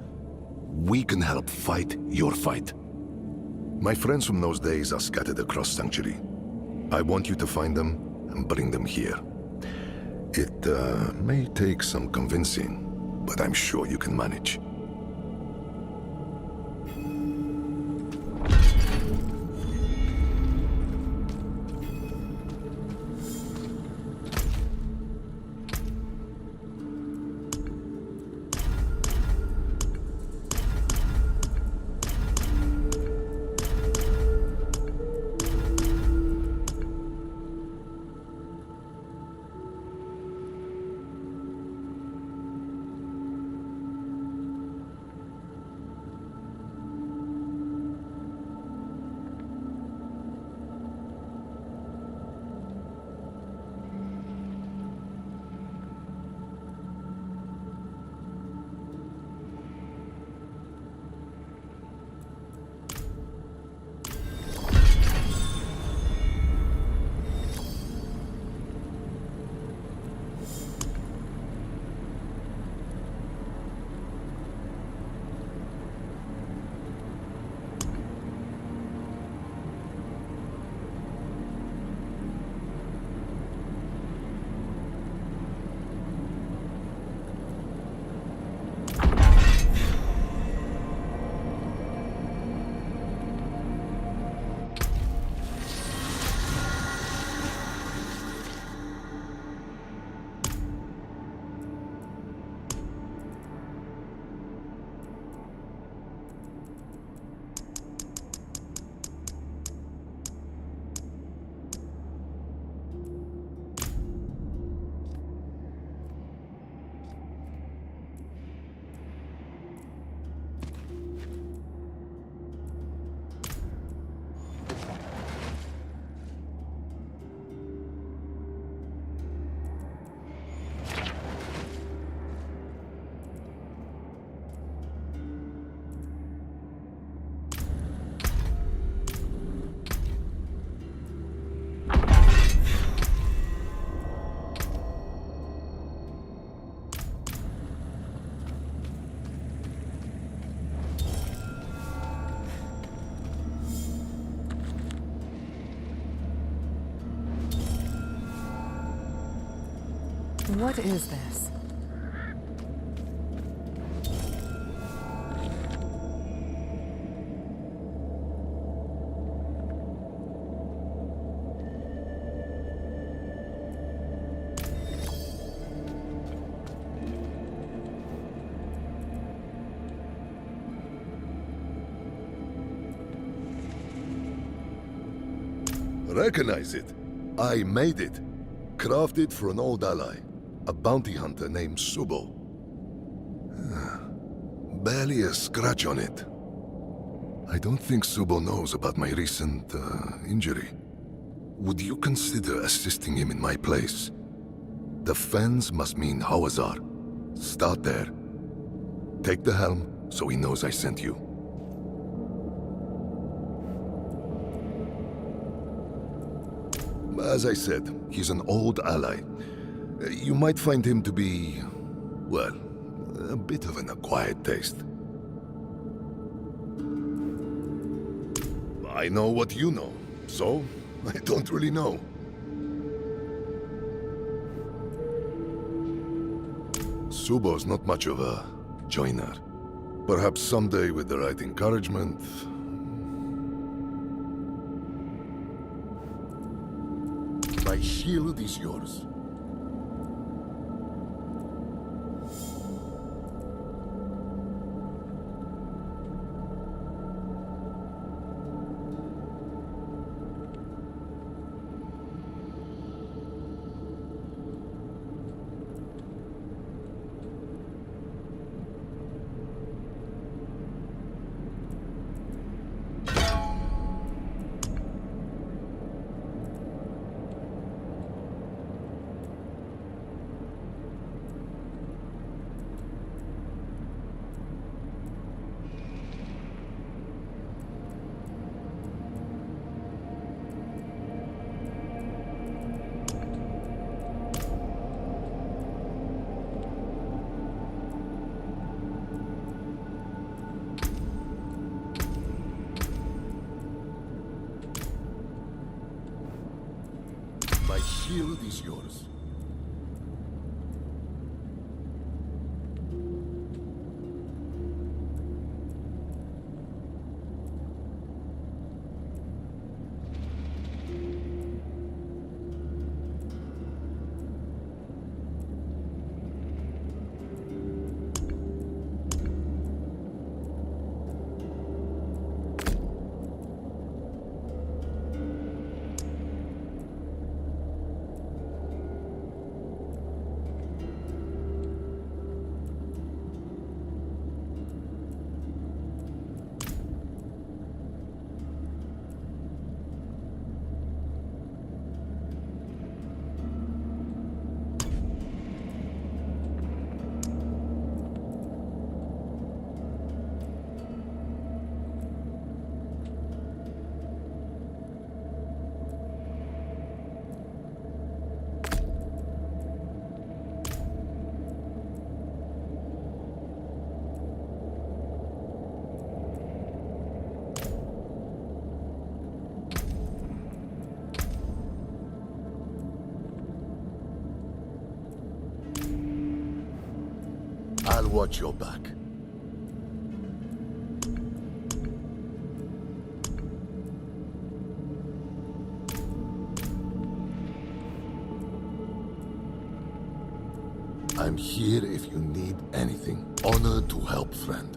Speaker 4: We can help fight your fight. My friends from those days are scattered across Sanctuary. I want you to find them and bring them here. It may take some convincing, but I'm sure you can manage.
Speaker 13: What is this?
Speaker 4: Recognize it. I made it. Crafted for an old ally. A bounty hunter named Subo. Barely a scratch on it. I don't think Subo knows about my recent injury. Would you consider assisting him in my place? The fens must mean Hawazar. Start there. Take the helm so he knows I sent you. As I said, he's an old ally. You might find him to be, well, a bit of an acquired taste. I know what you know, so I don't really know. Subo's not much of a joiner. Perhaps someday with the right encouragement... My shield is yours. shield is yours. I'll watch your back. I'm here if you need anything. Honored to help, friend.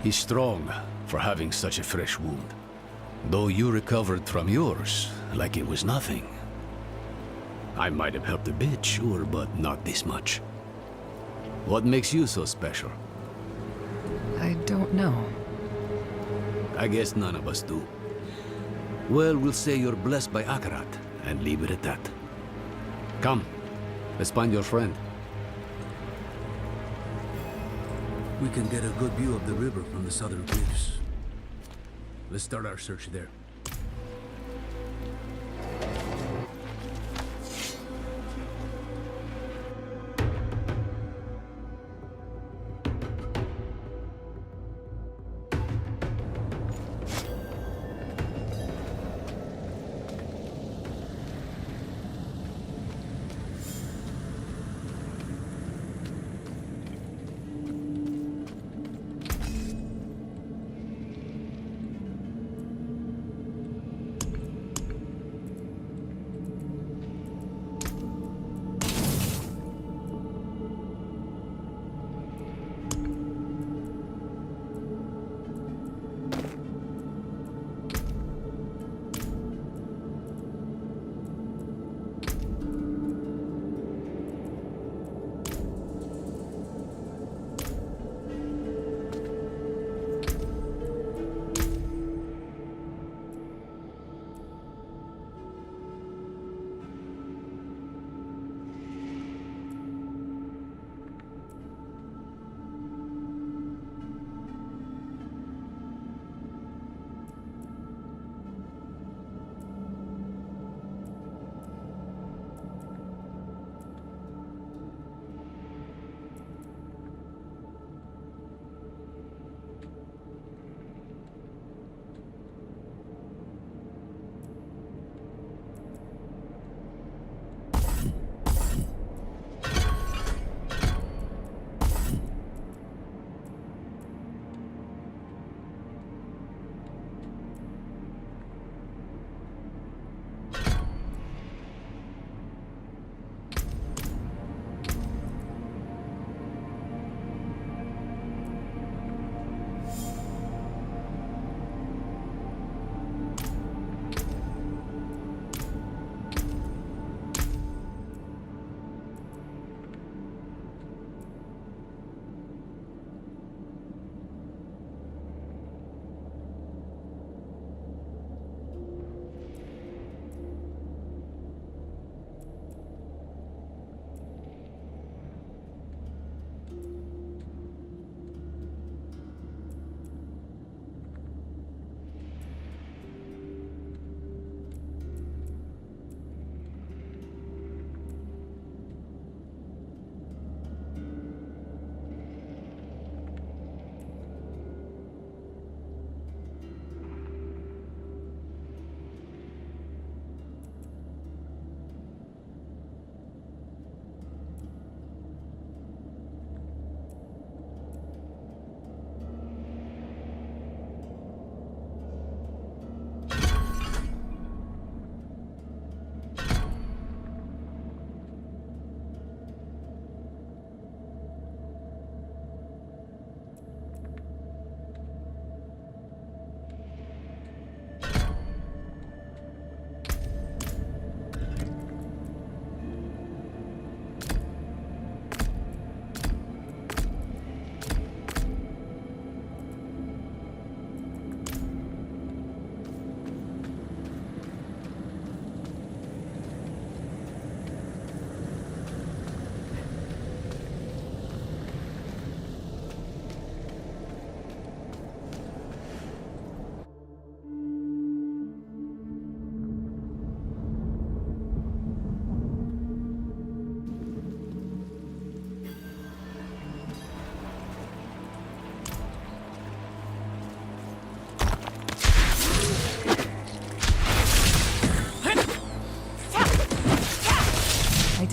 Speaker 19: He's strong for having such a fresh wound. Though you recovered from yours like it was nothing. I might have helped a bit, sure, but not this much. What makes you so special?
Speaker 13: I don't know.
Speaker 19: I guess none of us do. Well, we'll say you're blessed by Akarat, and leave it at that. Come, let's find your friend. We can get a good view of the river from the southern cliffs. Let's start our search there.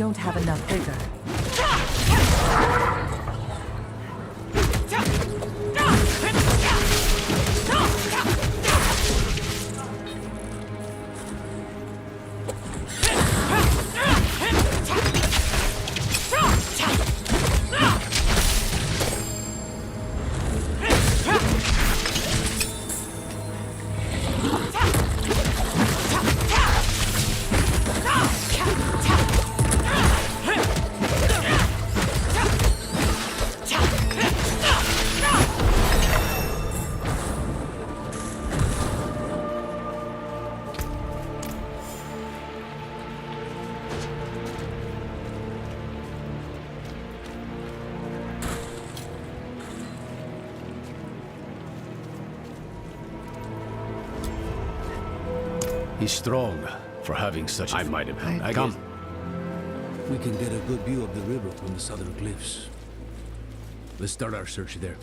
Speaker 13: don't have enough vigor.
Speaker 19: He's strong for having such. I might have helped. Come.
Speaker 2: We can get a good view of the river from the southern cliffs. Let's start our search there.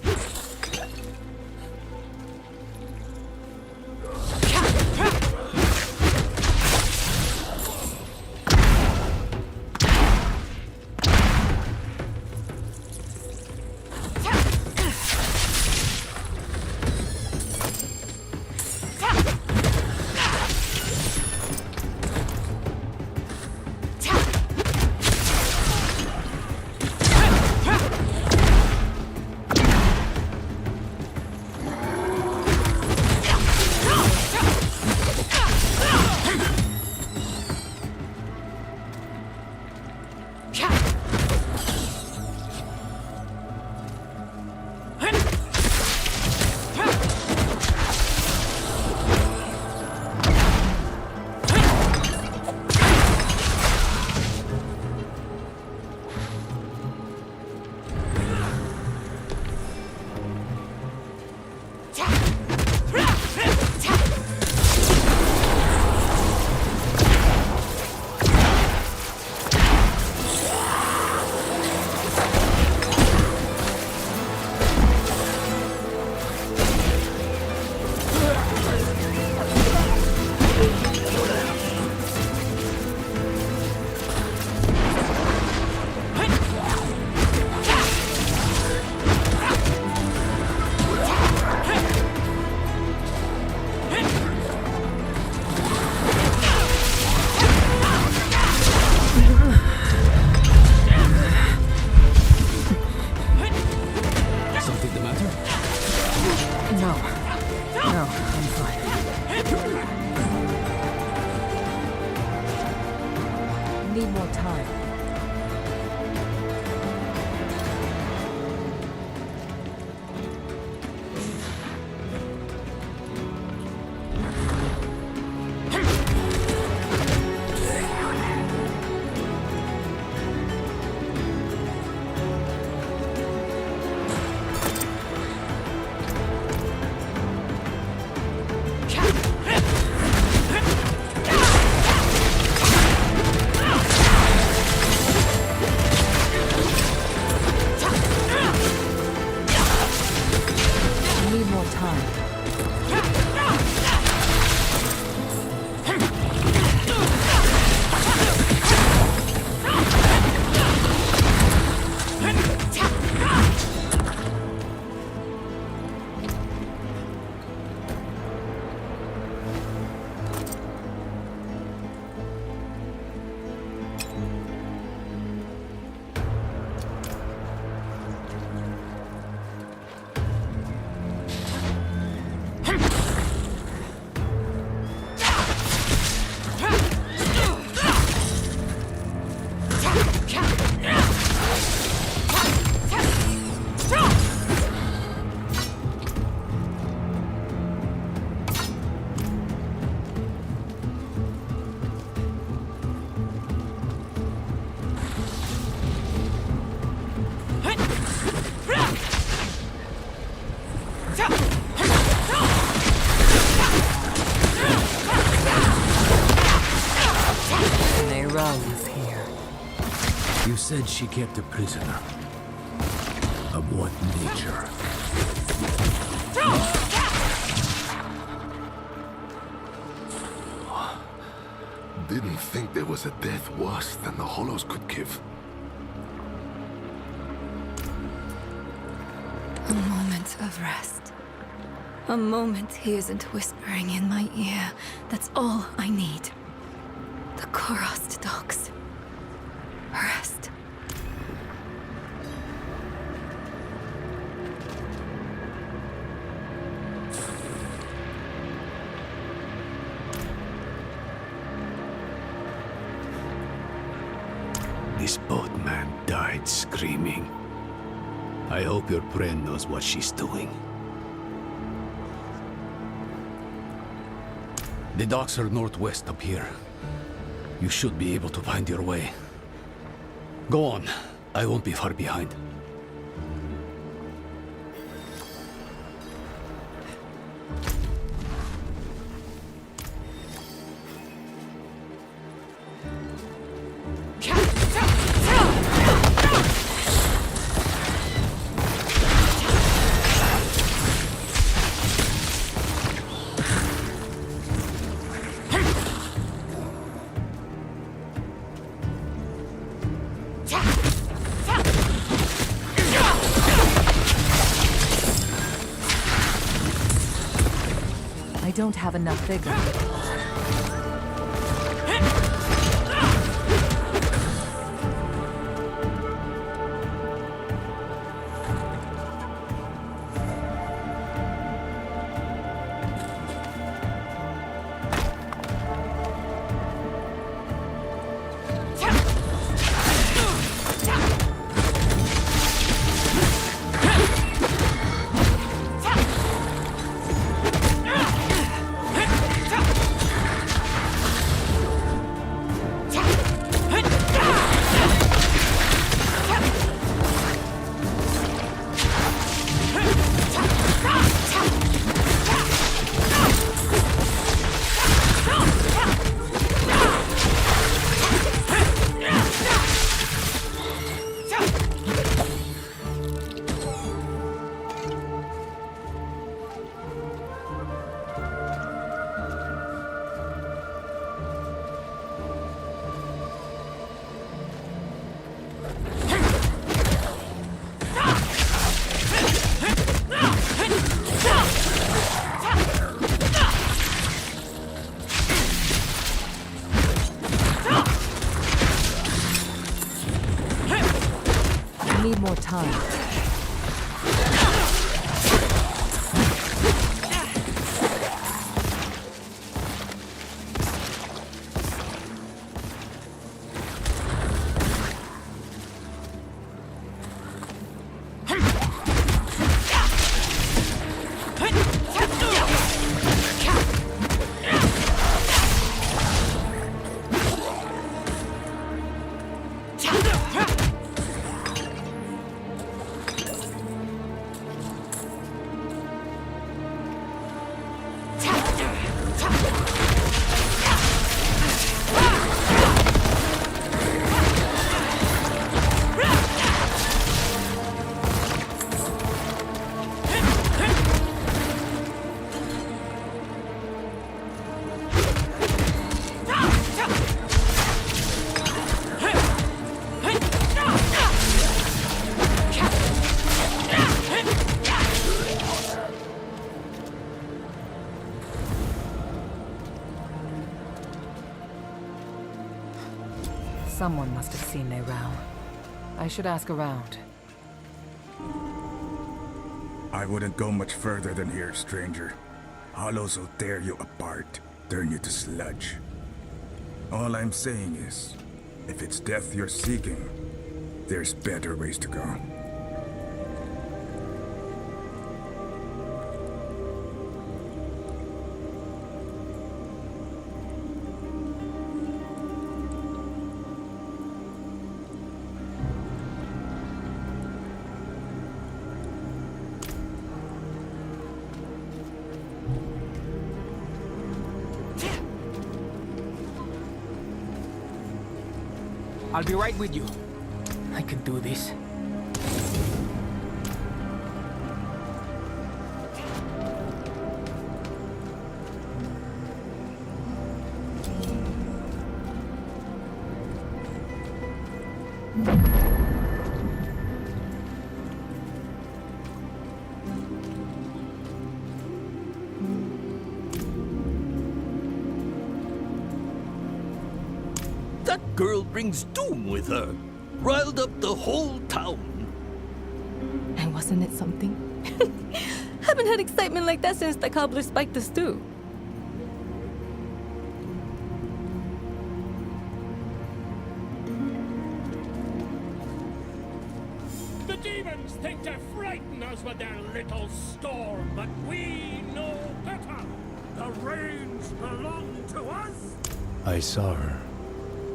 Speaker 2: You said she kept a prisoner. Of what nature?
Speaker 4: didn't think there was a death worse than the Hollows could give.
Speaker 5: A moment of rest. A moment he isn't whispering in my ear. That's all I need. The Korost dogs. Rest.
Speaker 19: This boatman died screaming. I hope your friend knows what she's doing. The docks are northwest up here. You should be able to find your way. Go on. I won't be far behind.
Speaker 13: I don't have enough vigor. I need more time. Someone must have seen me round. I should ask around.
Speaker 3: I wouldn't go much further than here, stranger. Hollows will tear you apart, turn you to sludge. All I'm saying is, if it's death you're seeking, there's better ways to go.
Speaker 6: I'll be right with you. I can do this.
Speaker 10: That girl brings doom with her. Riled up the whole town.
Speaker 5: And wasn't it something? Haven't had excitement like that since the cobbler spiked the stew.
Speaker 9: The demons think to frighten us with their little storm, but we know better. The rains belong to us.
Speaker 19: I saw her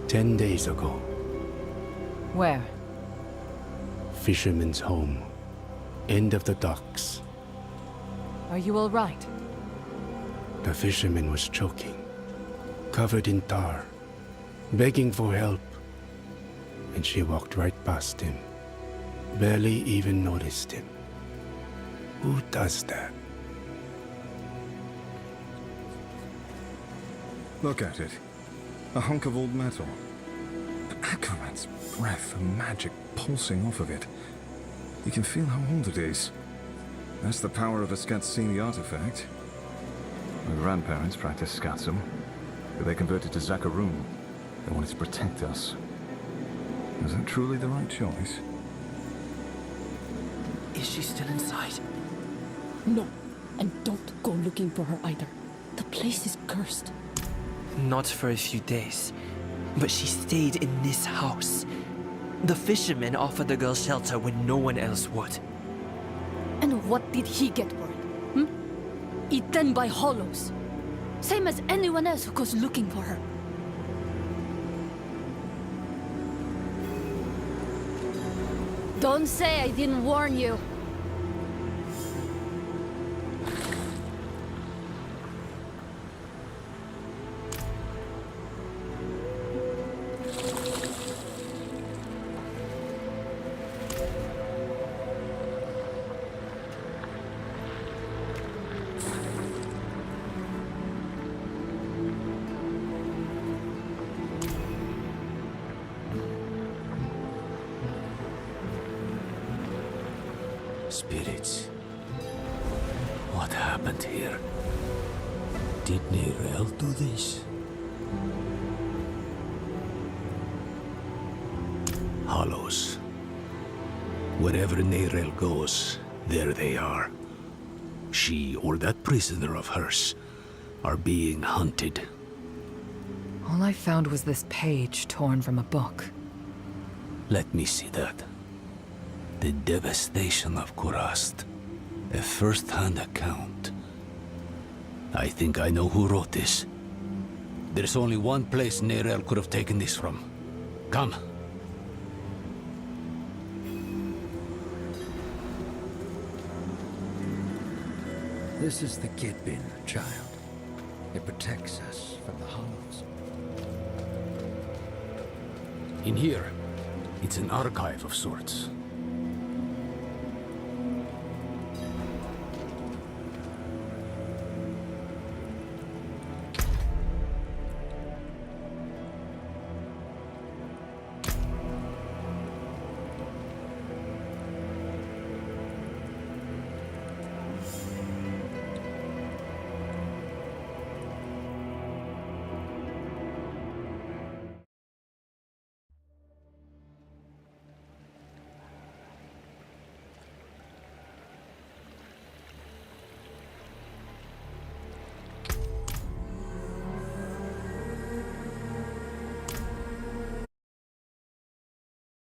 Speaker 19: 10 days ago.
Speaker 13: Where?
Speaker 19: Fisherman's home. End of the docks.
Speaker 13: Are you all right?
Speaker 19: The fisherman was choking, covered in tar, begging for help. And she walked right past him. Barely even noticed him. Who does that?
Speaker 3: Look at it. A hunk of old metal. But Akarat's breath and magic pulsing off of it. You can feel how old it is. That's the power of a Skatsini artifact. My grandparents practiced Skatsum, but they converted to Zakarum. They wanted to protect us. Was that truly the right choice?
Speaker 14: Is she still inside?
Speaker 22: No, and don't go looking for her either. The place is cursed.
Speaker 14: Not for a few days, but she stayed in this house. The fisherman offered the girl shelter when no one else would.
Speaker 22: And what did he get for it? Eaten by hollows. Same as anyone else who goes looking for her.
Speaker 5: Don't say I didn't warn you.
Speaker 10: Spirits. What happened here? Did Neyrelle do this?
Speaker 19: Hollows. Wherever Neyrelle goes, there they are. She or that prisoner of hers are being hunted.
Speaker 13: All I found was this page torn from a book.
Speaker 19: Let me see that. The devastation of Kurast. A first-hand account. I think I know who wrote this. There's only one place Neyrelle could have taken this from. Come.
Speaker 2: This is the Gitbin, child. It protects us from the hollows.
Speaker 19: In here, it's an archive of sorts.